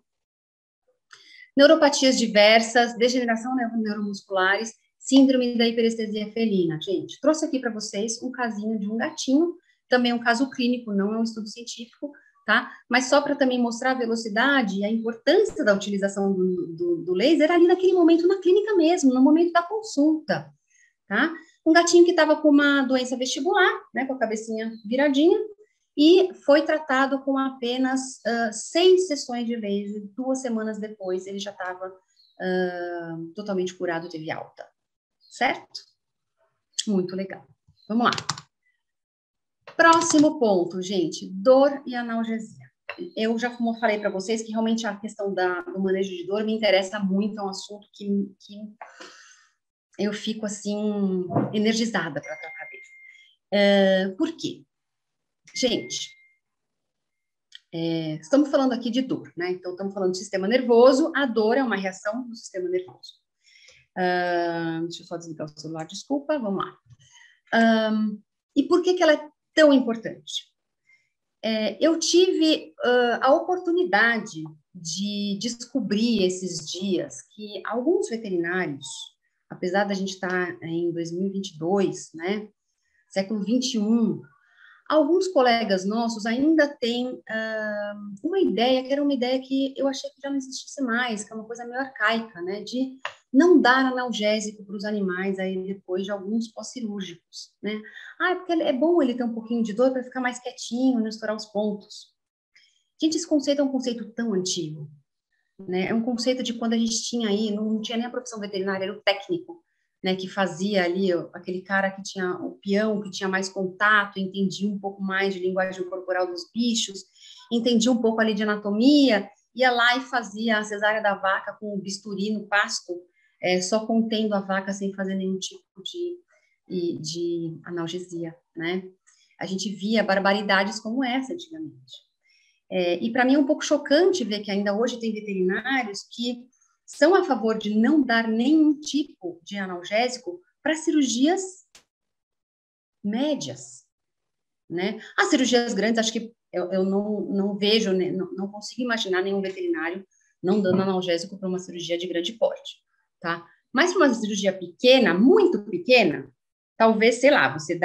Neuropatias diversas, degeneração neuromusculares, síndrome da hiperestesia felina. Gente, trouxe aqui para vocês um casinho de um gatinho, também um caso clínico, não é um estudo científico, tá? Mas só para também mostrar a velocidade e a importância da utilização do laser ali naquele momento na clínica mesmo, no momento da consulta, tá? Um gatinho que estava com uma doença vestibular, né, com a cabecinha viradinha, e foi tratado com apenas 6 sessões de laser. 2 semanas depois, ele já estava totalmente curado, teve alta, certo? Muito legal. Vamos lá. Próximo ponto, gente, dor e analgesia. eu já falei para vocês que realmente a questão do manejo de dor me interessa muito, é um assunto que eu fico, assim, energizada para tratar dele. Por quê? Gente, estamos falando aqui de dor, né? Então, estamos falando de sistema nervoso, a dor é uma reação do sistema nervoso. Deixa eu só desligar o celular, desculpa, vamos lá. E por que ela é tão importante? Eu tive a oportunidade de descobrir esses dias que alguns veterinários, apesar da gente estar em 2022, né, século 21, alguns colegas nossos ainda têm uma ideia, que era uma ideia que eu achei que já não existisse mais, que é uma coisa meio arcaica, né, de não dar analgésico para os animais aí depois de alguns pós-cirúrgicos, né? Porque é bom ele ter um pouquinho de dor para ficar mais quietinho, não estourar os pontos. Gente, esse conceito é um conceito tão antigo, né? É um conceito de quando a gente tinha aí, não tinha nem a profissão veterinária, era o técnico, né, que fazia ali, aquele cara que tinha o peão, que tinha mais contato, entendia um pouco mais de linguagem corporal dos bichos, entendia um pouco ali de anatomia, ia lá e fazia a cesárea da vaca com o bisturi no pasto, só contendo a vaca sem fazer nenhum tipo de analgesia, né? A gente via barbaridades como essa antigamente. E para mim é um pouco chocante ver que ainda hoje tem veterinários que são a favor de não dar nenhum tipo de analgésico para cirurgias médias, né? As cirurgias grandes, acho que eu não vejo, né, não consigo imaginar nenhum veterinário não dando analgésico para uma cirurgia de grande porte, tá? Mas para uma cirurgia pequena, muito pequena, talvez, sei lá, você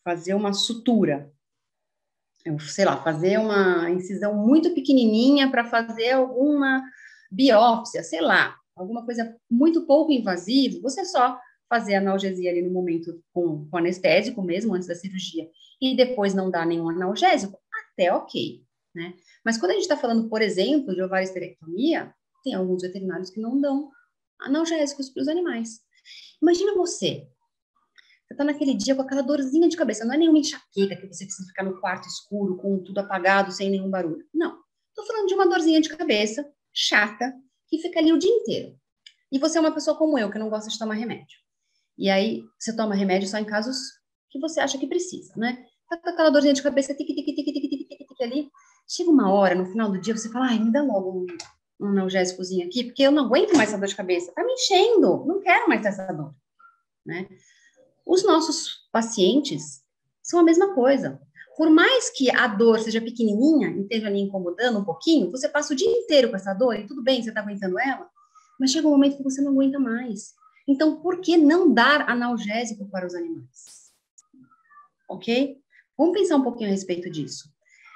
fazer uma sutura, sei lá, fazer uma incisão muito pequenininha para fazer alguma biópsia, sei lá, alguma coisa muito pouco invasiva, você só fazer analgesia ali no momento com anestésico mesmo, antes da cirurgia, e depois não dar nenhum analgésico, até ok, né? Mas quando a gente está falando, por exemplo, de ovariosterectomia, tem alguns veterinários que não dão analgésicos para os animais. Imagina você tá naquele dia com aquela dorzinha de cabeça, não é nenhuma enxaqueca que você precisa ficar no quarto escuro, com tudo apagado, sem nenhum barulho. Não. Tô falando de uma dorzinha de cabeça, chata, que fica ali o dia inteiro. E você é uma pessoa como eu, que não gosta de tomar remédio. E aí, você toma remédio só em casos que você acha que precisa, né? Tá com aquela dorzinha de cabeça, tique, tique, tique, tique, tique, tique, tique, ali. Chega uma hora, no final do dia, você fala, me dá logo um analgésicozinho aqui, porque eu não aguento mais essa dor de cabeça. Tá me enchendo, não quero mais essa dor, né? Os nossos pacientes são a mesma coisa. Por mais que a dor seja pequenininha e esteja ali incomodando um pouquinho, você passa o dia inteiro com essa dor e tudo bem, você está aguentando ela, mas chega um momento que você não aguenta mais. Então, por que não dar analgésico para os animais? Ok? Vamos pensar um pouquinho a respeito disso.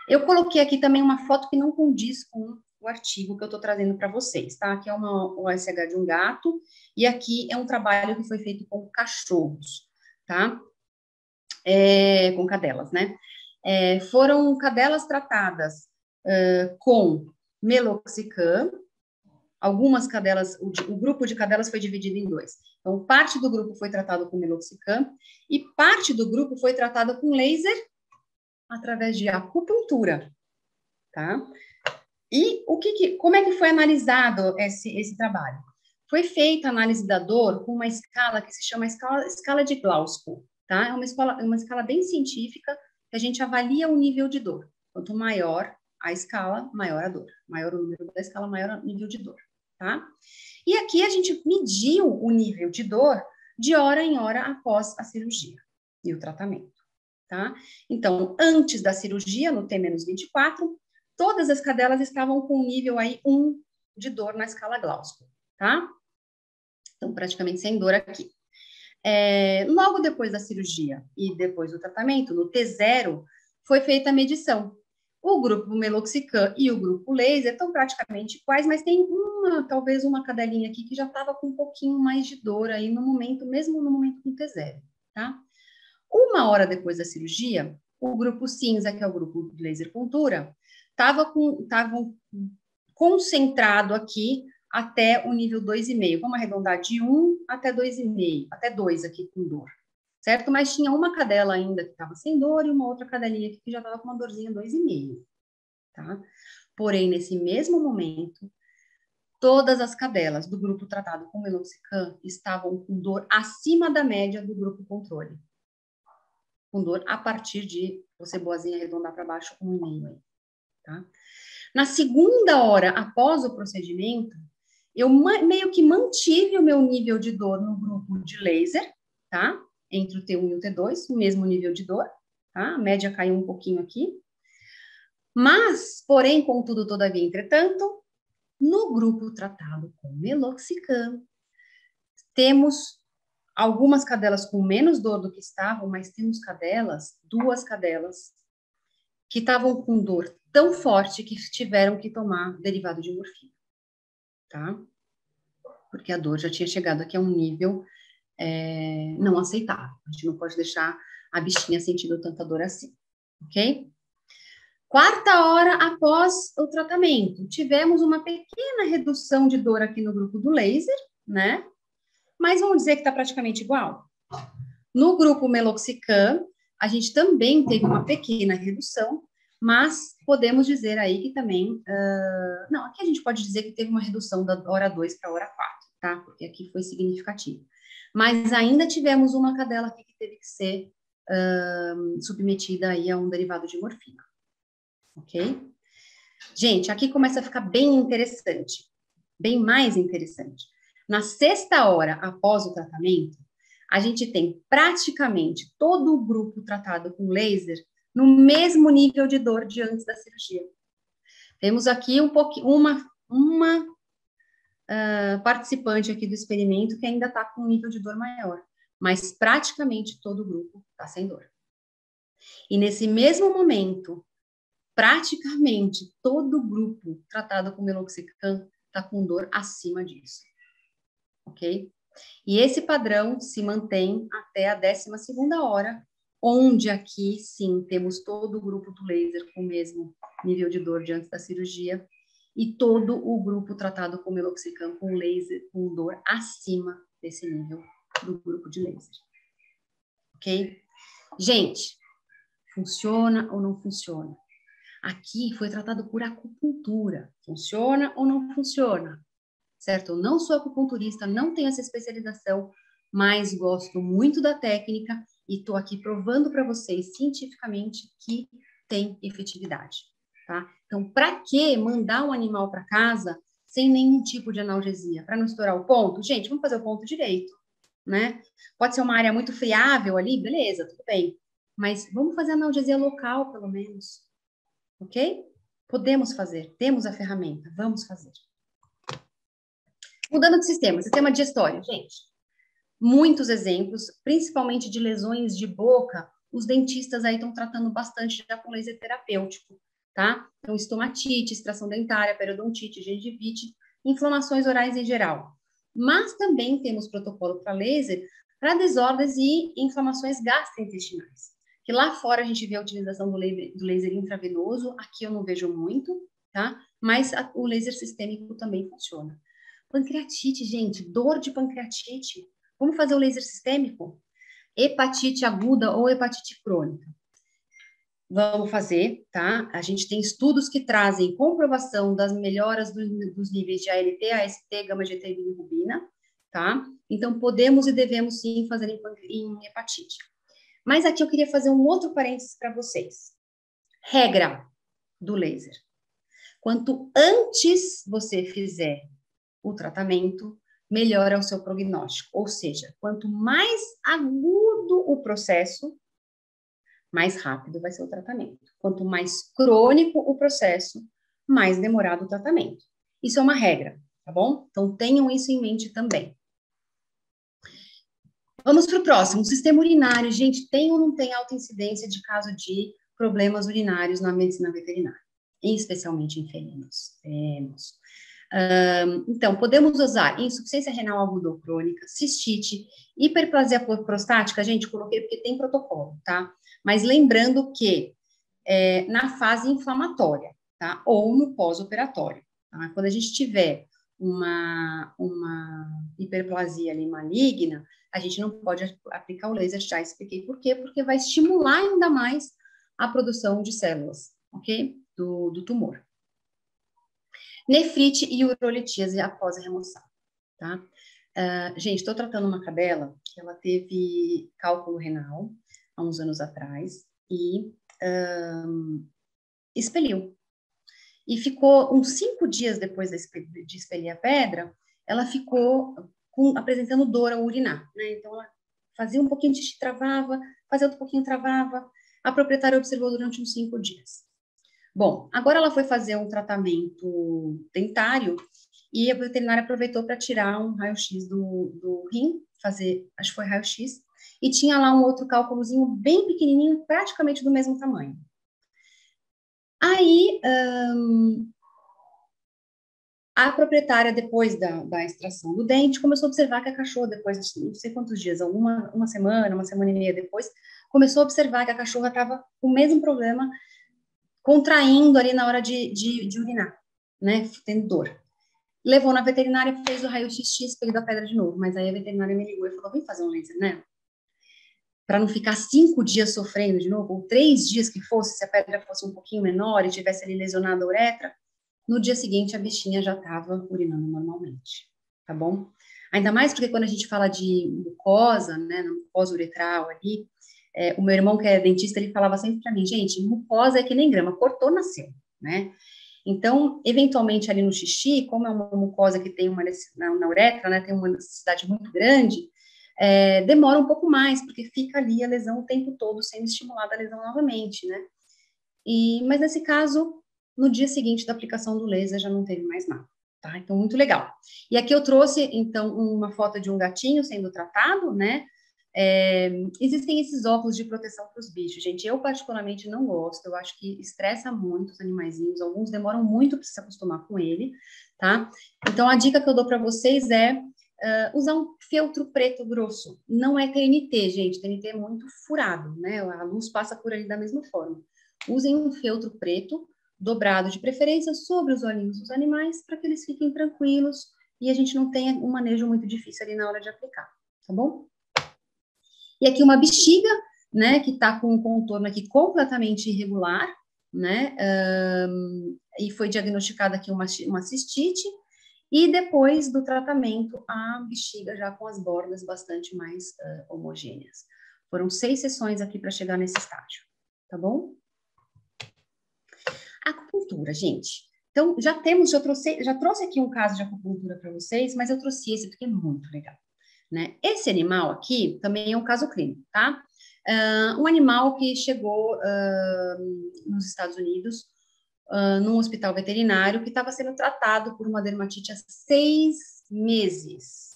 Eu coloquei aqui também uma foto que não condiz com o artigo que eu estou trazendo para vocês, tá? Aqui é uma OSH de um gato e aqui é um trabalho que foi feito com cachorros, tá? Com cadelas, né? Foram cadelas tratadas com meloxicam. Algumas cadelas, o grupo de cadelas foi dividido em dois. Então, parte do grupo foi tratado com meloxicam e parte do grupo foi tratada com laser através de acupuntura, tá? E como é que foi analisado esse trabalho? Foi feita a análise da dor com uma escala que se chama escala de Glasgow, tá? É uma escala bem científica que a gente avalia o nível de dor. Quanto maior a escala, maior a dor. Maior o número da escala, maior o nível de dor, tá? E aqui a gente mediu o nível de dor de hora em hora após a cirurgia e o tratamento, tá? Então, antes da cirurgia, no T-24, todas as cadelas estavam com nível aí 1 de dor na escala Glasgow, tá? Então, praticamente sem dor aqui. Logo depois da cirurgia e depois do tratamento, no T0, foi feita a medição. O grupo meloxicam e o grupo laser estão praticamente iguais, mas tem talvez uma cadelinha aqui que já estava com um pouquinho mais de dor aí no momento, mesmo no momento do T0, tá? 1 hora depois da cirurgia, o grupo cinza, que é o grupo de laser puntura, estava concentrado aqui até o nível 2,5. Vamos arredondar de 1 até 2,5, até 2 aqui com dor, certo? Mas tinha uma cadela ainda que estava sem dor e uma outra cadelinha que já estava com uma dorzinha 2,5, tá? Porém, nesse mesmo momento, todas as cadelas do grupo tratado com meloxicam estavam com dor acima da média do grupo controle. Com dor a partir de, você boazinha arredondar para baixo, 1,5 aí, tá? Na segunda hora após o procedimento, eu meio que mantive o meu nível de dor no grupo de laser, tá? Entre o T1 e o T2, o mesmo nível de dor, tá? A média caiu um pouquinho aqui. Mas, porém, contudo, todavia, entretanto, no grupo tratado com meloxicam, temos algumas cadelas com menos dor do que estavam, mas temos cadelas, 2 cadelas, que estavam com dor tão forte que tiveram que tomar derivado de morfina, tá? Porque a dor já tinha chegado aqui a um nível não aceitável. A gente não pode deixar a bichinha sentindo tanta dor assim, ok? Quarta hora após o tratamento, tivemos uma pequena redução de dor aqui no grupo do laser, né? Mas vamos dizer que está praticamente igual. No grupo meloxicam, a gente também teve uma pequena redução, mas podemos dizer aí que também... não, aqui a gente pode dizer que teve uma redução da hora 2 para a hora 4, tá? Porque aqui foi significativo. Mas ainda tivemos uma cadela aqui que teve que ser submetida aí a um derivado de morfina. Ok? Gente, aqui começa a ficar bem interessante, bem mais interessante. Na sexta hora após o tratamento, a gente tem praticamente todo o grupo tratado com laser no mesmo nível de dor de antes da cirurgia. Temos aqui uma participante aqui do experimento que ainda está com um nível de dor maior, mas praticamente todo o grupo está sem dor. E nesse mesmo momento, praticamente todo o grupo tratado com meloxicam está com dor acima disso, ok? E esse padrão se mantém até a 12ª hora, onde aqui, sim, temos todo o grupo do laser com o mesmo nível de dor de antes da cirurgia e todo o grupo tratado com meloxicam com laser com dor acima desse nível do grupo de laser, ok? Gente, funciona ou não funciona? Aqui foi tratado por acupuntura. Funciona ou não funciona? Certo? Eu não sou acupunturista, não tenho essa especialização, mas gosto muito da técnica e estou aqui provando para vocês cientificamente que tem efetividade, tá? Então, para que mandar um animal para casa sem nenhum tipo de analgesia? Para não estourar o ponto? Gente, vamos fazer o ponto direito, né? Pode ser uma área muito friável ali, beleza, tudo bem. Mas vamos fazer analgesia local, pelo menos. Ok? Podemos fazer, temos a ferramenta, vamos fazer. Mudando de sistema digestório, gente. Muitos exemplos, principalmente de lesões de boca, os dentistas aí estão tratando bastante já com laser terapêutico, tá? Então, estomatite, extração dentária, periodontite, gengivite, inflamações orais em geral. Mas também temos protocolo para laser para desordens e inflamações gastrointestinais. Que lá fora a gente vê a utilização do laser intravenoso, aqui eu não vejo muito, tá? Mas o laser sistêmico também funciona. Pancreatite, gente, dor de pancreatite. Vamos fazer o laser sistêmico? Hepatite aguda ou hepatite crônica. Vamos fazer, tá? A gente tem estudos que trazem comprovação das melhoras dos níveis de ALT, AST, gama-GT e bilirrubina, tá? Então, podemos e devemos sim fazer em hepatite. Mas aqui eu queria fazer um outro parênteses para vocês. Regra do laser. Quanto antes você fizer o tratamento, melhor é o seu prognóstico. Ou seja, quanto mais agudo o processo, mais rápido vai ser o tratamento. Quanto mais crônico o processo, mais demorado o tratamento. Isso é uma regra, tá bom? Então, tenham isso em mente também. Vamos para o próximo, sistema urinário. Gente, tem ou não tem alta incidência de caso de problemas urinários na medicina veterinária? Especialmente em felinos. Temos. Então, podemos usar insuficiência renal aguda ou crônica, cistite, hiperplasia prostática, gente, coloquei porque tem protocolo, tá? Mas lembrando que na fase inflamatória, tá? Ou no pós-operatório, tá? Quando a gente tiver uma hiperplasia ali maligna, a gente não pode aplicar o laser, já expliquei por quê, porque vai estimular ainda mais a produção de células, ok? Do tumor. Nefrite e urolitíase após a remoção, tá? Gente, estou tratando uma cadela que ela teve cálculo renal há uns anos atrás e expeliu. E ficou uns 5 dias depois de expelir a pedra, ela ficou apresentando dor ao urinar, né? Então, ela fazia um pouquinho de xixi, travava, fazia outro pouquinho, travava. A proprietária observou durante uns 5 dias. Bom, agora ela foi fazer um tratamento dentário e a veterinária aproveitou para tirar um raio-x do rim, acho que foi raio-x, e tinha lá um outro cálculozinho bem pequenininho, praticamente do mesmo tamanho. Aí, a proprietária, depois da extração do dente, começou a observar que a cachorra, depois de não sei quantos dias, uma semana e meia depois, começou a observar que a cachorra estava com o mesmo problema, contraindo ali na hora de urinar, né, tendo dor. Levou na veterinária, fez o raio-x, espelho da pedra de novo, mas aí a veterinária me ligou e falou, vem fazer um laser, né? Para não ficar 5 dias sofrendo de novo, ou 3 dias que fosse, se a pedra fosse um pouquinho menor e tivesse ali lesionado a uretra, no dia seguinte a bichinha já estava urinando normalmente, tá bom? Ainda mais porque quando a gente fala de mucosa, né, mucosa uretral ali, o meu irmão que é dentista, ele falava sempre para mim, gente, mucosa é que nem grama, cortou, nasceu, né? Então, eventualmente ali no xixi, como é uma mucosa que tem na uretra, né, tem uma necessidade muito grande, demora um pouco mais, porque fica ali a lesão o tempo todo sendo estimulada a lesão novamente, né? Mas nesse caso, no dia seguinte da aplicação do laser já não teve mais nada, tá? Então, muito legal. E aqui eu trouxe, então, uma foto de um gatinho sendo tratado, né? Existem esses óculos de proteção para os bichos, gente. Eu particularmente não gosto, eu acho que estressa muito os animaizinhos, alguns demoram muito para se acostumar com ele, tá? Então, a dica que eu dou para vocês é usar um feltro preto grosso. Não é TNT, gente, TNT é muito furado, né? A luz passa por ali da mesma forma. Usem um feltro preto, dobrado de preferência, sobre os olhinhos dos animais, para que eles fiquem tranquilos e a gente não tenha um manejo muito difícil ali na hora de aplicar, tá bom? E aqui uma bexiga, né, que tá com um contorno aqui completamente irregular, né, e foi diagnosticada aqui uma cistite, e depois do tratamento, a bexiga já com as bordas bastante mais homogêneas. Foram 6 sessões aqui para chegar nesse estágio, tá bom? Acupuntura, gente. Então, já trouxe aqui um caso de acupuntura para vocês, mas eu trouxe esse porque é muito legal, né? Esse animal aqui também é um caso clínico, tá? Um animal que chegou nos Estados Unidos, num hospital veterinário, que estava sendo tratado por uma dermatite há 6 meses.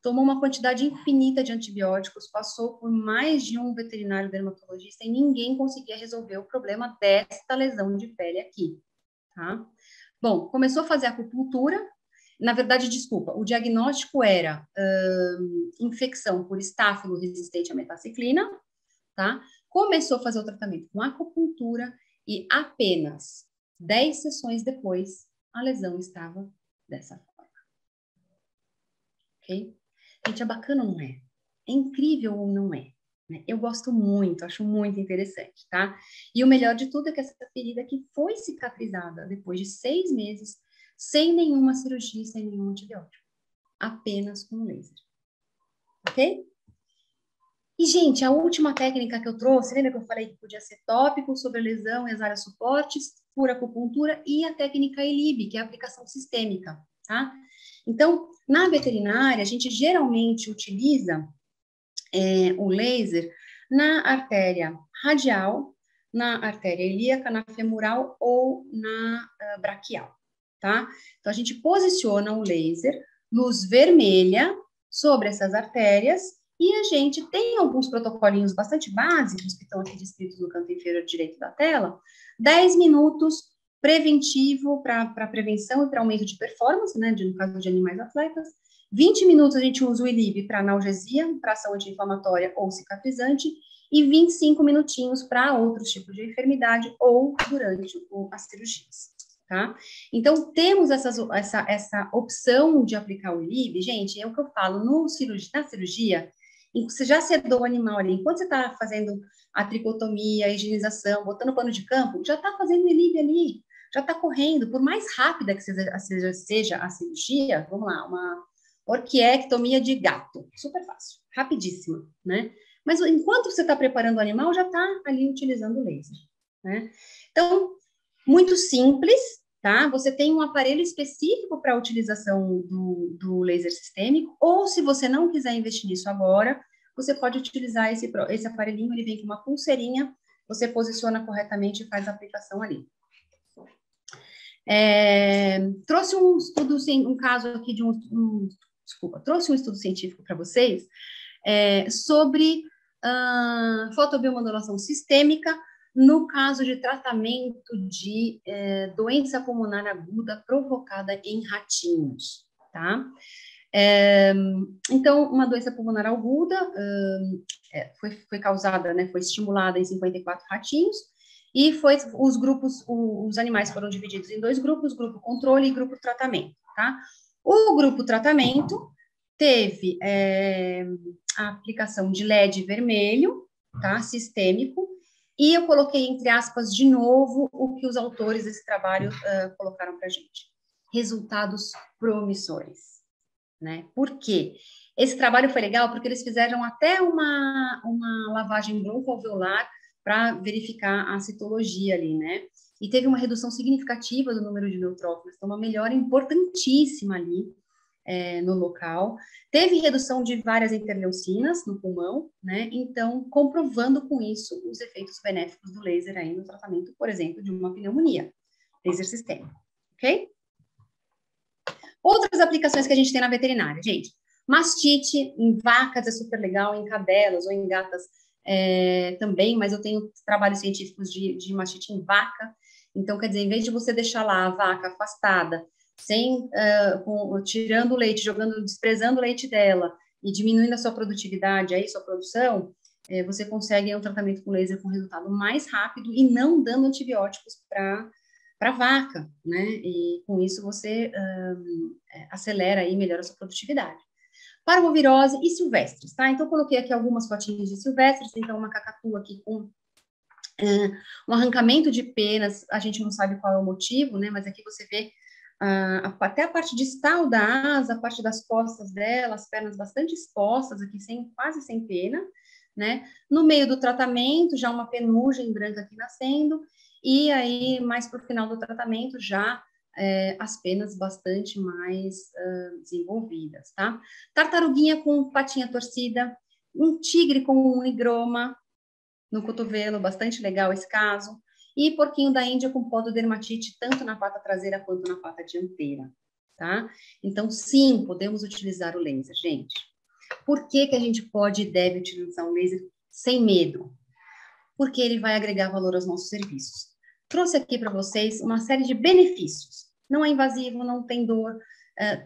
Tomou uma quantidade infinita de antibióticos, passou por mais de um veterinário dermatologista e ninguém conseguia resolver o problema desta lesão de pele aqui, tá? Bom, começou a fazer acupuntura, na verdade, desculpa, o diagnóstico era infecção por estáfilo resistente à metaciclina, tá? Começou a fazer o tratamento com acupuntura e apenas 10 sessões depois, a lesão estava dessa forma. Ok? Gente, é bacana ou não é? É incrível ou não é? Eu gosto muito, acho muito interessante, tá? E o melhor de tudo é que essa ferida aqui foi cicatrizada depois de 6 meses, sem nenhuma cirurgia, sem nenhum antibiótico. Apenas com laser. Ok? E, gente, a última técnica que eu trouxe, lembra que eu falei que podia ser tópico sobre lesão e as áreas suportes, por acupuntura, e a técnica ELIB, que é a aplicação sistêmica, tá? Então, na veterinária, a gente geralmente utiliza o laser na artéria radial, na artéria ilíaca, na femoral ou na braquial, tá? Então, a gente posiciona o laser, luz vermelha, sobre essas artérias, e a gente tem alguns protocolinhos bastante básicos, que estão aqui descritos no canto inferior direito da tela, 10 minutos preventivo para prevenção e para aumento de performance, né, no caso de animais atletas, 20 minutos a gente usa o ELIB para analgesia, para ação anti-inflamatória ou cicatrizante, e 25 minutinhos para outros tipos de enfermidade ou durante as cirurgias, tá? Então, temos essa opção de aplicar o ILIB, gente, é o que eu falo, na cirurgia, você já sedou o animal ali, enquanto você está fazendo a tricotomia, a higienização, botando pano de campo, já está fazendo o ILIB ali, já está correndo, por mais rápida que seja a cirurgia, vamos lá, uma orquiectomia de gato, super fácil, rapidíssima, né? Mas enquanto você está preparando o animal, já está ali utilizando o laser, né? Então, muito simples, tá? Você tem um aparelho específico para a utilização do laser sistêmico, ou se você não quiser investir nisso agora, você pode utilizar esse aparelhinho, ele vem com uma pulseirinha, você posiciona corretamente e faz a aplicação ali. Trouxe um estudo, um caso aqui de trouxe um estudo científico para vocês sobre fotobiomodulação sistêmica no caso de tratamento de doença pulmonar aguda provocada em ratinhos, tá? Então, uma doença pulmonar aguda foi causada, né, foi estimulada em 54 ratinhos, e os animais foram divididos em 2 grupos, grupo controle e grupo tratamento, tá? O grupo tratamento teve a aplicação de LED vermelho, tá, sistêmico, e eu coloquei entre aspas de novo o que os autores desse trabalho colocaram para a gente. Resultados promissores, né? Por quê? Esse trabalho foi legal porque eles fizeram até uma lavagem broncoalveolar para verificar a citologia ali, né? E teve uma redução significativa do número de neutrófilos, então uma melhora importantíssima ali no local. Teve redução de várias interleucinas no pulmão, né? Então, comprovando com isso os efeitos benéficos do laser aí no tratamento, por exemplo, de uma pneumonia, laser sistêmico, ok? Outras aplicações que a gente tem na veterinária, gente. Mastite em vacas é super legal, em cadelas ou em gatas também, mas eu tenho trabalhos científicos de mastite em vaca. Então, quer dizer, em vez de você deixar lá a vaca afastada, tirando o leite, desprezando o leite dela e diminuindo a sua produtividade, aí, sua produção, você consegue um tratamento com laser com resultado mais rápido e não dando antibióticos para a vaca, né? E com isso você acelera e melhora a sua produtividade. Parvovirose e silvestres, tá? Então, eu coloquei aqui algumas fotinhas de silvestres, então uma cacatua aqui com um arrancamento de penas, a gente não sabe qual é o motivo, né? Mas aqui você vê até a parte distal da asa, a parte das costas dela, as pernas bastante expostas aqui, quase sem pena, né? No meio do tratamento, já uma penugem branca aqui nascendo, e aí, mais para o final do tratamento, já as penas bastante mais desenvolvidas, tá? Tartaruguinha com patinha torcida, um tigre com um unigroma no cotovelo, bastante legal esse caso, e porquinho da Índia com pododermatite, tanto na pata traseira quanto na pata dianteira, tá? Então, sim, podemos utilizar o laser, gente. Por que que a gente pode e deve utilizar um laser sem medo? Porque ele vai agregar valor aos nossos serviços. Trouxe aqui para vocês uma série de benefícios. Não é invasivo, não tem dor,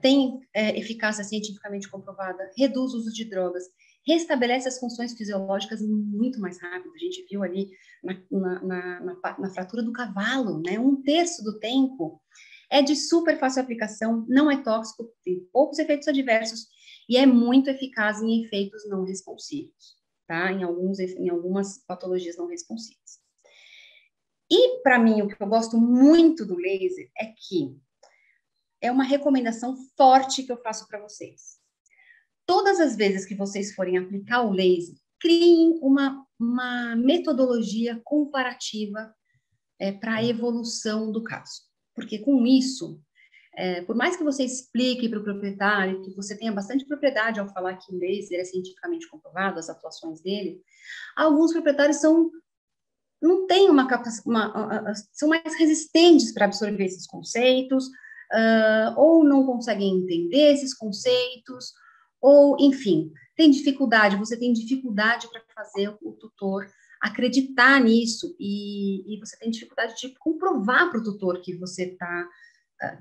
tem eficácia cientificamente comprovada, reduz o uso de drogas, restabelece as funções fisiológicas muito mais rápido. A gente viu ali na fratura do cavalo, né? 1/3 do tempo. É de super fácil aplicação, não é tóxico, tem poucos efeitos adversos e é muito eficaz em efeitos não responsivos, tá? Em algumas patologias não responsivas. E, para mim, o que eu gosto muito do laser é que é uma recomendação forte que eu faço para vocês. Todas as vezes que vocês forem aplicar o laser, criem uma metodologia comparativa para a evolução do caso. Porque com isso, por mais que você explique para o proprietário, que você tenha bastante propriedade ao falar que o laser é cientificamente comprovado, as atuações dele, alguns proprietários não têm são mais resistentes para absorver esses conceitos, ou não conseguem entender esses conceitos, ou, enfim, você tem dificuldade para fazer o tutor acreditar nisso, e você tem dificuldade de comprovar para o tutor que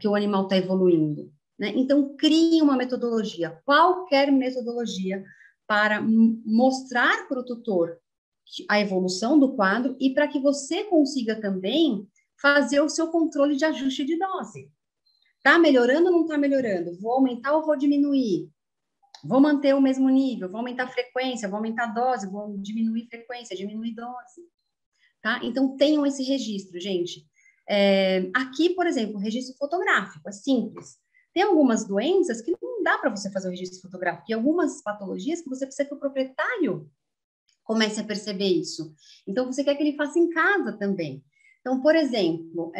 que o animal está evoluindo, né? Então, crie uma metodologia, qualquer metodologia, para mostrar para o tutor a evolução do quadro e para que você consiga também fazer o seu controle de ajuste de dose. Tá melhorando ou não tá melhorando? Vou aumentar ou vou diminuir? Vou manter o mesmo nível? Vou aumentar a frequência? Vou aumentar a dose? Vou diminuir frequência? Diminuir dose? Tá? Então, tenham esse registro, gente. Aqui, por exemplo, registro fotográfico, é simples. Tem algumas doenças que não dá para você fazer o registro fotográfico, e algumas patologias que você precisa que o proprietário comece a perceber isso. Então, você quer que ele faça em casa também. Então, por exemplo,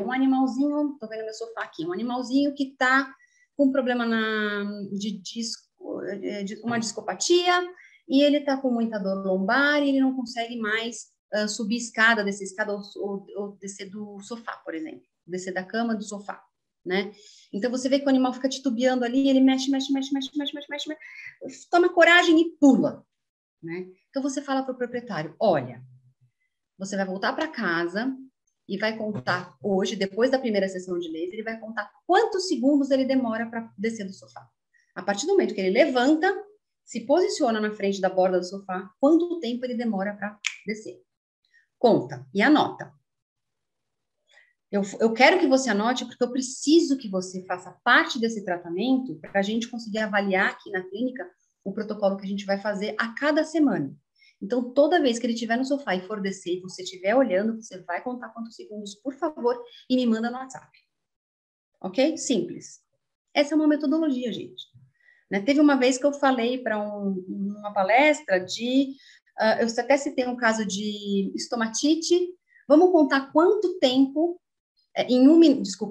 um animalzinho, estou vendo meu sofá aqui, um animalzinho que está com problema de uma discopatia, e ele está com muita dor lombar, e ele não consegue mais subir escada, descer escada, ou descer do sofá, por exemplo, descer da cama do sofá, né? Então, você vê que o animal fica titubeando ali, ele mexe, toma coragem e pula, né? Então, você fala para o proprietário, olha, você vai voltar para casa e vai contar hoje, depois da primeira sessão de laser, ele vai contar quantos segundos ele demora para descer do sofá. A partir do momento que ele levanta, se posiciona na frente da borda do sofá, quanto tempo ele demora para descer. Conta e anota. Eu quero que você anote, porque eu preciso que você faça parte desse tratamento para a gente conseguir avaliar aqui na clínica o protocolo que a gente vai fazer a cada semana. Então, toda vez que ele estiver no sofá e for descer, e você estiver olhando, você vai contar quantos segundos, por favor, e me manda no WhatsApp. Ok? Simples. Essa é uma metodologia, gente. Né? Teve uma vez que eu falei para uma palestra eu até citei um caso de estomatite. Vamos contar quanto tempo,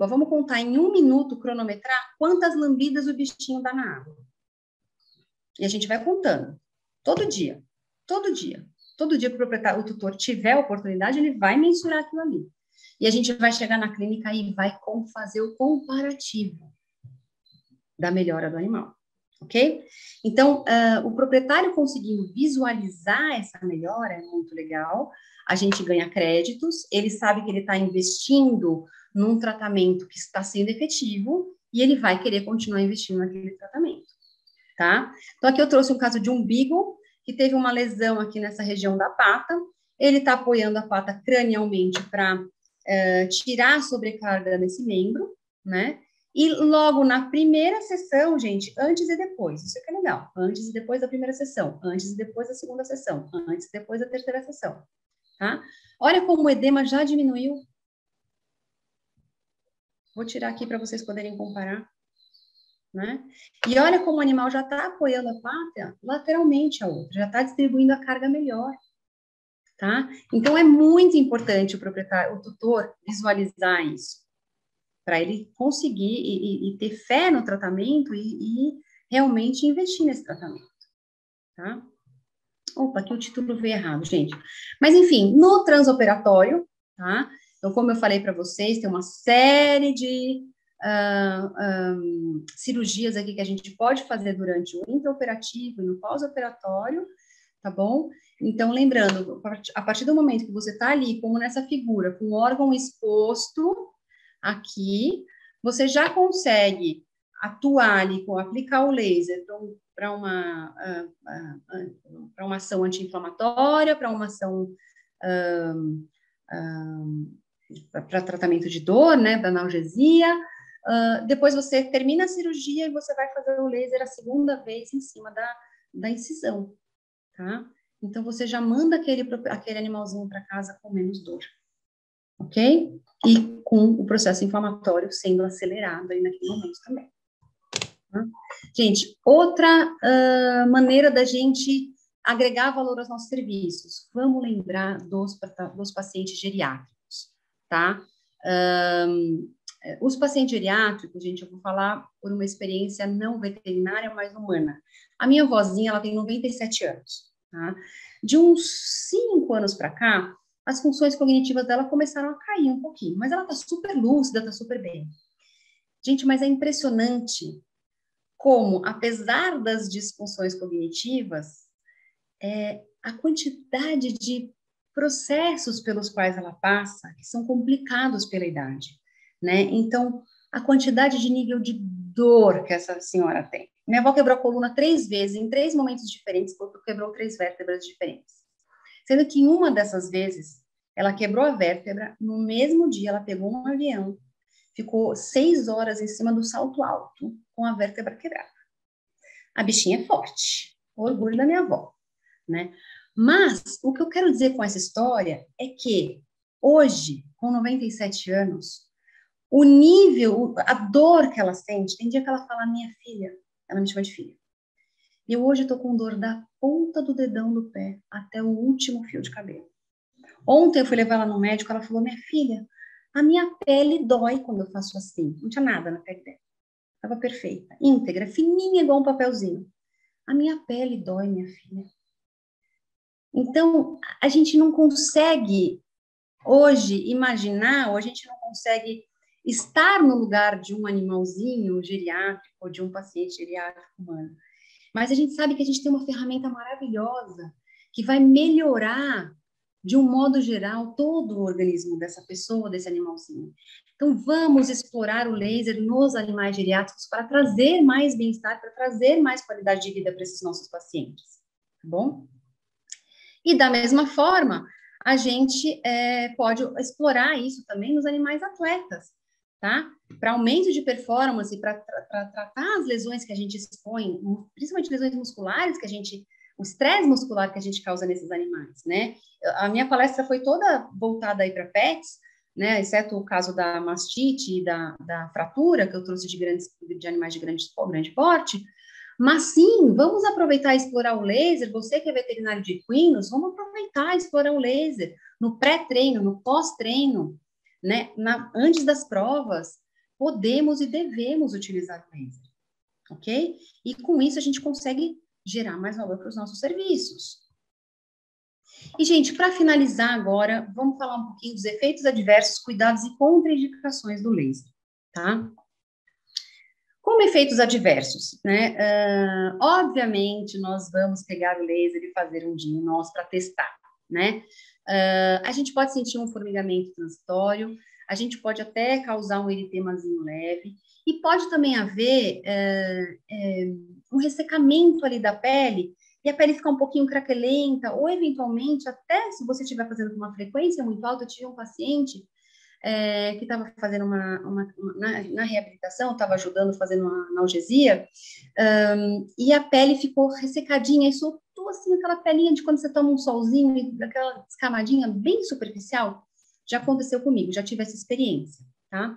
vamos contar em 1 minuto, cronometrar quantas lambidas o bichinho dá na água. E a gente vai contando, todo dia que o proprietário, o tutor tiver a oportunidade, ele vai mensurar aquilo ali. E a gente vai chegar na clínica e vai fazer o comparativo da melhora do animal, ok? Então, o proprietário conseguindo visualizar essa melhora é muito legal, a gente ganha créditos, ele sabe que ele está investindo num tratamento que está sendo efetivo e ele vai querer continuar investindo naquele tratamento, tá? Então, aqui eu trouxe um caso de um beagle que teve uma lesão aqui nessa região da pata, ele está apoiando a pata cranialmente para tirar a sobrecarga nesse membro, né? E logo na primeira sessão, gente, antes e depois, isso aqui é legal, antes e depois da primeira sessão, antes e depois da segunda sessão, antes e depois da terceira sessão, tá? Olha como o edema já diminuiu. Vou tirar aqui para vocês poderem comparar. Né? E olha como o animal já está apoiando a pata lateralmente a outra, já está distribuindo a carga melhor, tá? Então, é muito importante o proprietário, o tutor, visualizar isso, para ele conseguir e ter fé no tratamento e realmente investir nesse tratamento, tá? Opa, aqui o título veio errado, gente. Mas, enfim, no transoperatório, tá? Então, como eu falei para vocês, tem uma série de cirurgias aqui que a gente pode fazer durante o intraoperativo e no pós-operatório, tá bom? Então, lembrando, a partir do momento que você está ali, como nessa figura, com o órgão exposto aqui, você já consegue atuar ali, aplicar o laser para uma ação anti-inflamatória, para uma ação para tratamento de dor, né, da analgesia. Depois você termina a cirurgia e você vai fazer o laser a segunda vez em cima da incisão, tá? Então, você já manda aquele animalzinho para casa com menos dor, ok? E com o processo inflamatório sendo acelerado aí naquele momento também. Tá? Gente, outra maneira da gente agregar valor aos nossos serviços, vamos lembrar dos pacientes geriátricos, tá? Os pacientes geriátricos, gente, eu vou falar por uma experiência não veterinária, mas humana. A minha vozinha, ela tem 97 anos, tá? De uns 5 anos para cá, as funções cognitivas dela começaram a cair um pouquinho, mas ela tá super lúcida, tá super bem. Gente, mas é impressionante como, apesar das disfunções cognitivas, a quantidade de processos pelos quais ela passa, que são complicados pela idade, né? Então, a quantidade de nível de dor que essa senhora tem. Minha avó quebrou a coluna 3 vezes, em 3 momentos diferentes, porque quebrou 3 vértebras diferentes. Sendo que em uma dessas vezes, ela quebrou a vértebra, no mesmo dia ela pegou um avião, ficou 6 horas em cima do salto alto, com a vértebra quebrada. A bichinha é forte, orgulho da minha avó, né? Mas, o que eu quero dizer com essa história é que, hoje, com 97 anos, o nível, a dor que ela sente, tem dia que ela fala, minha filha, ela me chama de filha. E eu hoje tô com dor da ponta do dedão do pé até o último fio de cabelo. Ontem eu fui levar ela no médico, ela falou, minha filha, a minha pele dói quando eu faço assim. Não tinha nada na pele dela. Estava perfeita, íntegra, fininha igual um papelzinho. A minha pele dói, minha filha. Então, a gente não consegue hoje imaginar, ou a gente não consegue estar no lugar de um animalzinho geriátrico ou de um paciente geriátrico humano. Mas a gente sabe que a gente tem uma ferramenta maravilhosa que vai melhorar, de um modo geral, todo o organismo dessa pessoa, desse animalzinho. Então, vamos explorar o laser nos animais geriátricos para trazer mais bem-estar, para trazer mais qualidade de vida para esses nossos pacientes, tá bom? E da mesma forma, a gente pode explorar isso também nos animais atletas, tá? Para aumento de performance, para tratar as lesões que a gente expõe, principalmente lesões musculares o estresse muscular que a gente causa nesses animais, né? A minha palestra foi toda voltada aí para pets, né? Exceto o caso da mastite e da fratura que eu trouxe de animais de grande porte. Mas sim, vamos aproveitar e explorar o laser. Você que é veterinário de equinos, vamos aproveitar e explorar o laser no pré-treino, no pós-treino, né? Antes das provas, podemos e devemos utilizar o laser, ok? E com isso a gente consegue gerar mais valor para os nossos serviços. E, gente, para finalizar agora, vamos falar um pouquinho dos efeitos adversos, cuidados e contraindicações do laser, tá? Como efeitos adversos, né? Obviamente, nós vamos pegar o laser e fazer um dia nosso para testar, né? A gente pode sentir um formigamento transitório, a gente pode até causar um eritemazinho leve, e pode também haver um ressecamento ali da pele, e a pele ficar um pouquinho craquelenta, ou eventualmente, até se você estiver fazendo com uma frequência muito alta, eu tive um paciente que estava fazendo na reabilitação, estava ajudando fazendo uma analgesia, e a pele ficou ressecadinha, e soltou assim aquela pelinha de quando você toma um solzinho, aquela escamadinha bem superficial. Já aconteceu comigo, já tive essa experiência, tá?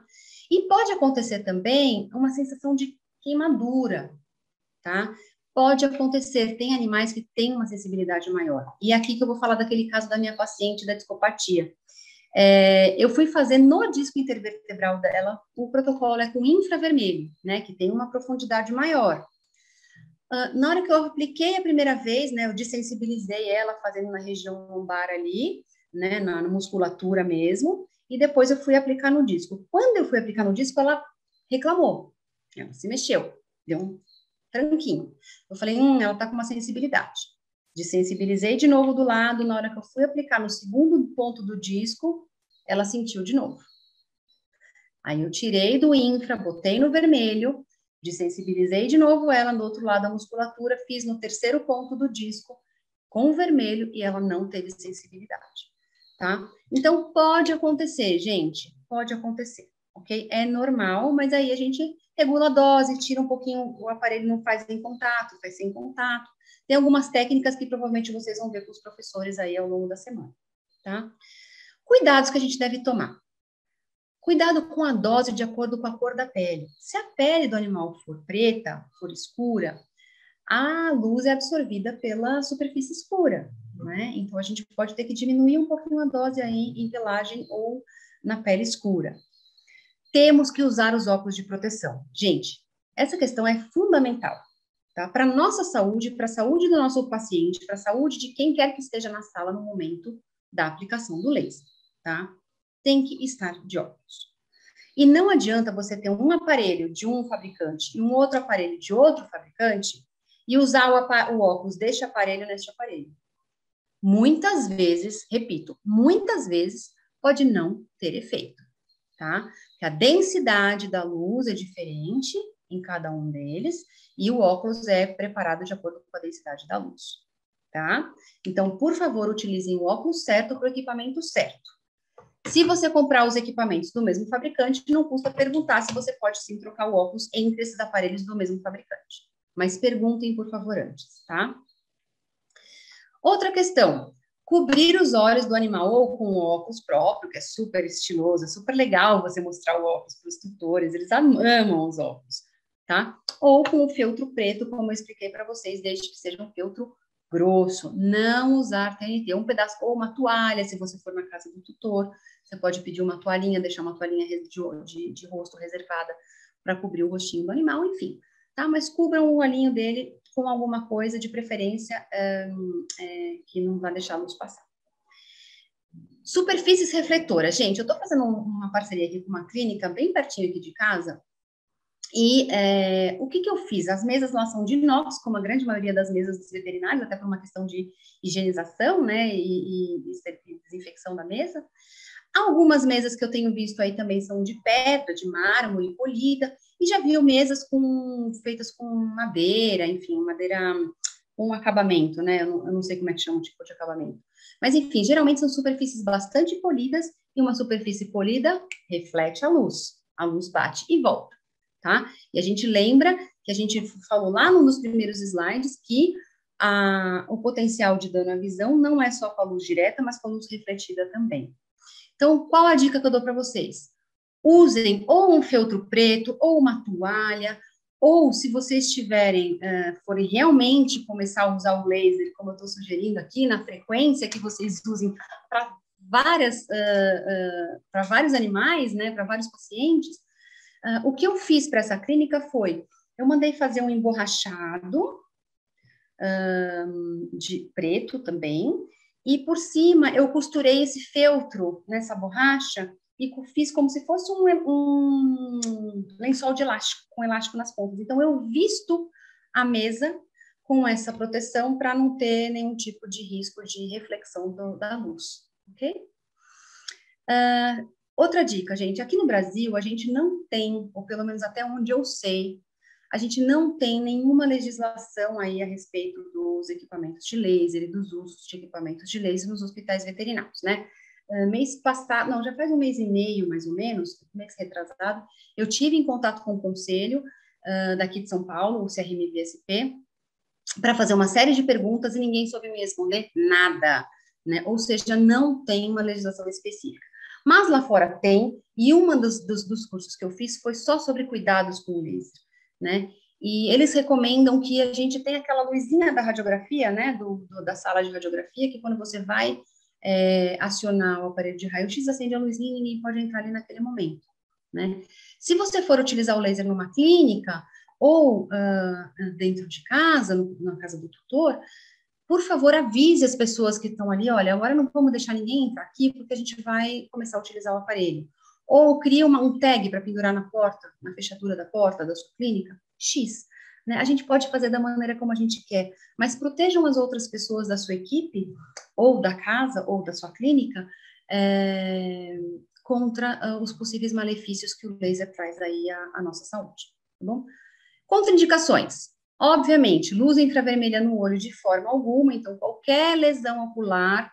E pode acontecer também uma sensação de queimadura, tá? Pode acontecer, tem animais que têm uma sensibilidade maior. E aqui que eu vou falar daquele caso da minha paciente da discopatia. Eu fui fazer no disco intervertebral dela, o protocolo é com infravermelho, né, que tem uma profundidade maior. Na hora que eu apliquei a primeira vez, né, eu desensibilizei ela fazendo na região lombar ali, né, na musculatura mesmo, e depois eu fui aplicar no disco. Quando eu fui aplicar no disco, ela reclamou, ela se mexeu, deu um tranquinho. Eu falei, ela tá com uma sensibilidade. Desensibilizei de novo do lado, na hora que eu fui aplicar no segundo ponto do disco, ela sentiu de novo. Aí eu tirei do infra, botei no vermelho, desensibilizei de novo ela no outro lado da musculatura, fiz no terceiro ponto do disco com o vermelho e ela não teve sensibilidade, tá? Então pode acontecer, gente, pode acontecer, ok? É normal, mas aí a gente regula a dose, tira um pouquinho, o aparelho não faz em contato, faz sem contato. Tem algumas técnicas que provavelmente vocês vão ver com os professores aí ao longo da semana, tá? Cuidados que a gente deve tomar. Cuidado com a dose de acordo com a cor da pele. Se a pele do animal for preta, for escura, a luz é absorvida pela superfície escura, né? Então, a gente pode ter que diminuir um pouquinho a dose aí em pelagem ou na pele escura. Temos que usar os óculos de proteção. Gente, essa questão é fundamental, tá? Para a nossa saúde, para a saúde do nosso paciente, para a saúde de quem quer que esteja na sala no momento da aplicação do laser, tá? Tem que estar de óculos. E não adianta você ter um aparelho de um fabricante e um outro aparelho de outro fabricante e usar o óculos deste aparelho neste aparelho. Muitas vezes, repito, muitas vezes pode não ter efeito, tá? Porque a densidade da luz é diferente em cada um deles e o óculos é preparado de acordo com a densidade da luz, tá? Então, por favor, utilizem o óculos certo para o equipamento certo. Se você comprar os equipamentos do mesmo fabricante, não custa perguntar se você pode sim trocar o óculos entre esses aparelhos do mesmo fabricante. Mas perguntem, por favor, antes, tá? Outra questão, cobrir os olhos do animal ou com o óculos próprio, que é super estiloso, é super legal você mostrar o óculos para os tutores, eles amam os óculos, tá? Ou com o feltro preto, como eu expliquei para vocês, desde que seja um feltro grosso. Não usar TNT, um pedaço ou uma toalha, se você for na casa do tutor, você pode pedir uma toalhinha, deixar uma toalhinha de rosto reservada para cobrir o rostinho do animal, enfim, tá? Mas cubram o olhinho dele com alguma coisa, de preferência, que não vai deixar a luz passar. Superfícies refletoras. Gente, eu estou fazendo uma parceria aqui com uma clínica bem pertinho aqui de casa, e o que eu fiz? As mesas lá são de inox, como a grande maioria das mesas dos veterinários, até por uma questão de higienização, né, e desinfecção da mesa. Algumas mesas que eu tenho visto aí também são de pedra, de mármore, polida, e já vi mesas feitas com madeira, enfim, madeira com acabamento, né? Eu não sei como é que chama o tipo de acabamento. Mas, enfim, geralmente são superfícies bastante polidas, e uma superfície polida reflete a luz bate e volta, tá? E a gente lembra que a gente falou lá nos primeiros slides que o potencial de dano à visão não é só com a luz direta, mas com a luz refletida também. Então, qual a dica que eu dou para vocês? Usem ou um feltro preto, ou uma toalha, ou se vocês forem realmente começar a usar o laser, como eu estou sugerindo aqui, na frequência que vocês usem para vários animais, né, para vários pacientes, o que eu fiz para essa clínica foi, eu mandei fazer um emborrachado de preto também, e por cima eu costurei esse feltro nessa borracha e fiz como se fosse um lençol de elástico, com elástico nas pontas. Então, eu visto a mesa com essa proteção para não ter nenhum tipo de risco de reflexão da luz, ok? Outra dica, gente, aqui no Brasil a gente não tem, ou pelo menos até onde eu sei, a gente não tem nenhuma legislação aí a respeito dos equipamentos de laser e dos usos de equipamentos de laser nos hospitais veterinários, né? Mês passado, não, já faz um mês e meio, mais ou menos, mês retrasado, eu tive em contato com o conselho daqui de São Paulo, o CRMVSP, para fazer uma série de perguntas e ninguém soube me responder nada, né? Ou seja, não tem uma legislação específica. Mas lá fora tem, e uma dos cursos que eu fiz foi só sobre cuidados com o laser, né? E eles recomendam que a gente tenha aquela luzinha da radiografia, né? Da sala de radiografia, que quando você vai acionar o aparelho de raio-x, acende a luzinha e ninguém pode entrar ali naquele momento, né? Se você for utilizar o laser numa clínica ou dentro de casa, na casa do tutor, por favor, avise as pessoas que estão ali, olha, agora não vamos deixar ninguém entrar aqui, porque a gente vai começar a utilizar o aparelho. Ou cria um tag para pendurar na porta, na fechadura da porta da sua clínica, X. Né? A gente pode fazer da maneira como a gente quer, mas protejam as outras pessoas da sua equipe, ou da casa, ou da sua clínica, contra os possíveis malefícios que o laser traz aí à nossa saúde, tá bom? Contraindicações. Obviamente, luz infravermelha no olho de forma alguma, então qualquer lesão ocular,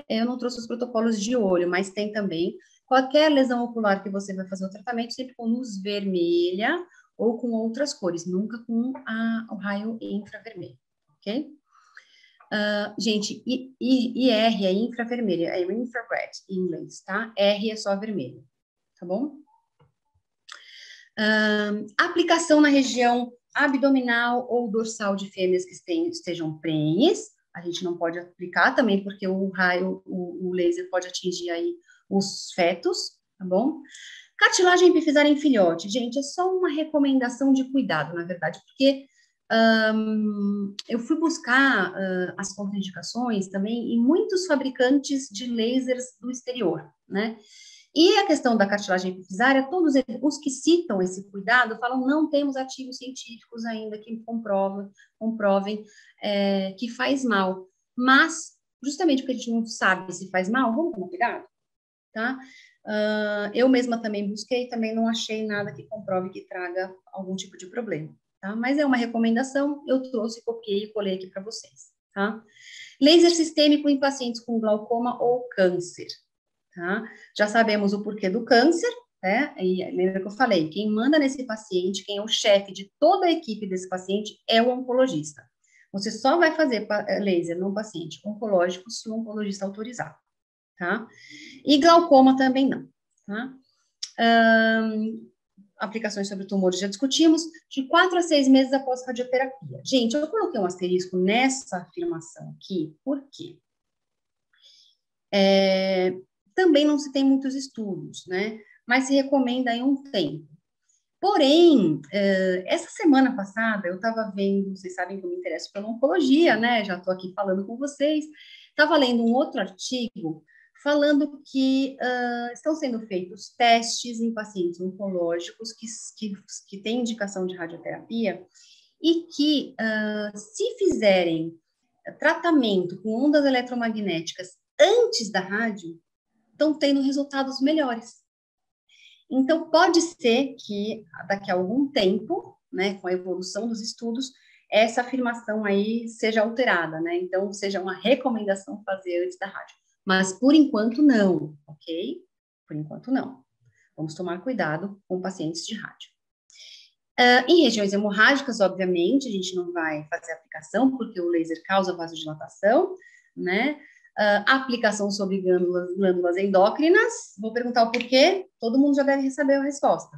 eu não trouxe os protocolos de olho, mas tem também qualquer lesão ocular que você vai fazer o tratamento, sempre com luz vermelha ou com outras cores, nunca com o raio infravermelho, ok? Gente, IR é infravermelho, é infrared em inglês, tá? R é só vermelho, tá bom? Aplicação na região abdominal ou dorsal de fêmeas que estejam prenhes, a gente não pode aplicar também, porque o raio, o laser pode atingir aí os fetos, tá bom? Cartilagem epifisária em filhote, gente, é só uma recomendação de cuidado, na verdade, porque eu fui buscar as contraindicações também em muitos fabricantes de lasers do exterior, né? E a questão da cartilagem epifisária, todos os que citam esse cuidado falam não temos artigos científicos ainda que comprovem que faz mal. Mas, justamente porque a gente não sabe se faz mal, vamos tomar cuidado, tá? Eu mesma também busquei, também não achei nada que comprove que traga algum tipo de problema, tá? Mas é uma recomendação, eu trouxe, copiei e colei aqui para vocês, tá? Laser sistêmico em pacientes com glaucoma ou câncer, tá? Já sabemos o porquê do câncer, né? E lembra que eu falei, quem manda nesse paciente, quem é o chefe de toda a equipe desse paciente é o oncologista. Você só vai fazer laser num paciente oncológico se o oncologista autorizar, tá? E glaucoma também não, tá? Aplicações sobre tumores já discutimos, de 4 a 6 meses após radioterapia. Gente, eu coloquei um asterisco nessa afirmação aqui, por quê? Também não se tem muitos estudos, né? Mas se recomenda aí um tempo. Porém, essa semana passada, eu estava vendo, vocês sabem que eu me interesso pela oncologia, né? Já estou aqui falando com vocês. Estava lendo um outro artigo falando que estão sendo feitos testes em pacientes oncológicos que têm indicação de radioterapia e que, se fizerem tratamento com ondas eletromagnéticas antes da rádio, estão tendo resultados melhores. Então, pode ser que daqui a algum tempo, né, com a evolução dos estudos, essa afirmação aí seja alterada, né? Então, seja uma recomendação fazer antes da rádio. Mas, por enquanto, não, ok? Por enquanto, não. Vamos tomar cuidado com pacientes de rádio. Em regiões hemorrágicas, obviamente, a gente não vai fazer aplicação, porque o laser causa vasodilatação, né? Aplicação sobre glândulas endócrinas, vou perguntar o porquê, todo mundo já deve saber a resposta.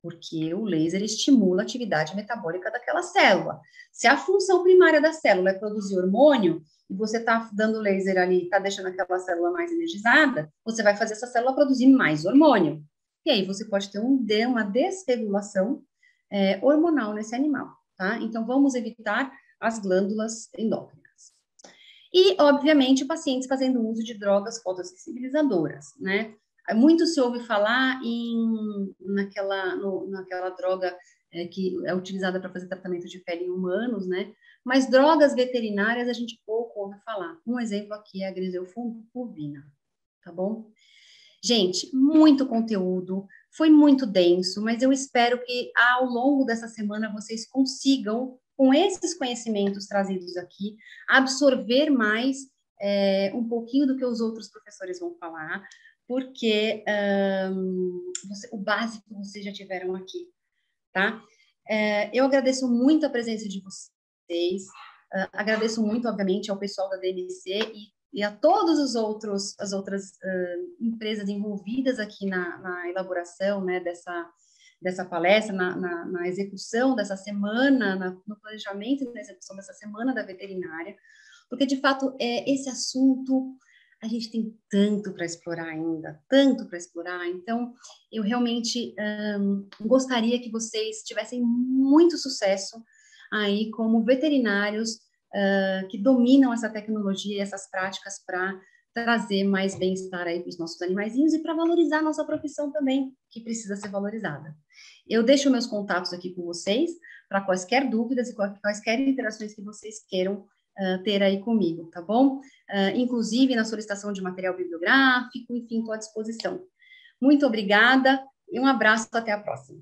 Porque o laser estimula a atividade metabólica daquela célula. Se a função primária da célula é produzir hormônio, e você está dando laser ali, está deixando aquela célula mais energizada, você vai fazer essa célula produzir mais hormônio. E aí você pode ter uma desregulação hormonal nesse animal, tá? Então, vamos evitar as glândulas endócrinas. E, obviamente, pacientes fazendo uso de drogas fotossensibilizadoras, né? Muito se ouve falar naquela droga que é utilizada para fazer tratamento de pele em humanos, né? Mas drogas veterinárias a gente pouco ouve falar. Um exemplo aqui é a griselfulvina, tá bom? Gente, muito conteúdo, foi muito denso, mas eu espero que ao longo dessa semana vocês consigam, com esses conhecimentos trazidos aqui, absorver mais um pouquinho do que os outros professores vão falar, porque o básico vocês já tiveram aqui, tá? Eu agradeço muito a presença de vocês, agradeço muito, obviamente, ao pessoal da DMC e a todas as outras empresas envolvidas aqui na elaboração, né, dessa palestra, na execução dessa semana, no planejamento e na execução dessa semana da veterinária, porque, de fato, esse assunto a gente tem tanto para explorar ainda, tanto para explorar. Então, eu realmente gostaria que vocês tivessem muito sucesso aí como veterinários que dominam essa tecnologia e essas práticas para trazer mais bem-estar aí para os nossos animaizinhos e para valorizar a nossa profissão também, que precisa ser valorizada. Eu deixo meus contatos aqui com vocês para quaisquer dúvidas e quaisquer interações que vocês queiram ter aí comigo, tá bom? Inclusive na solicitação de material bibliográfico, enfim, estou à disposição. Muito obrigada e um abraço, até a próxima.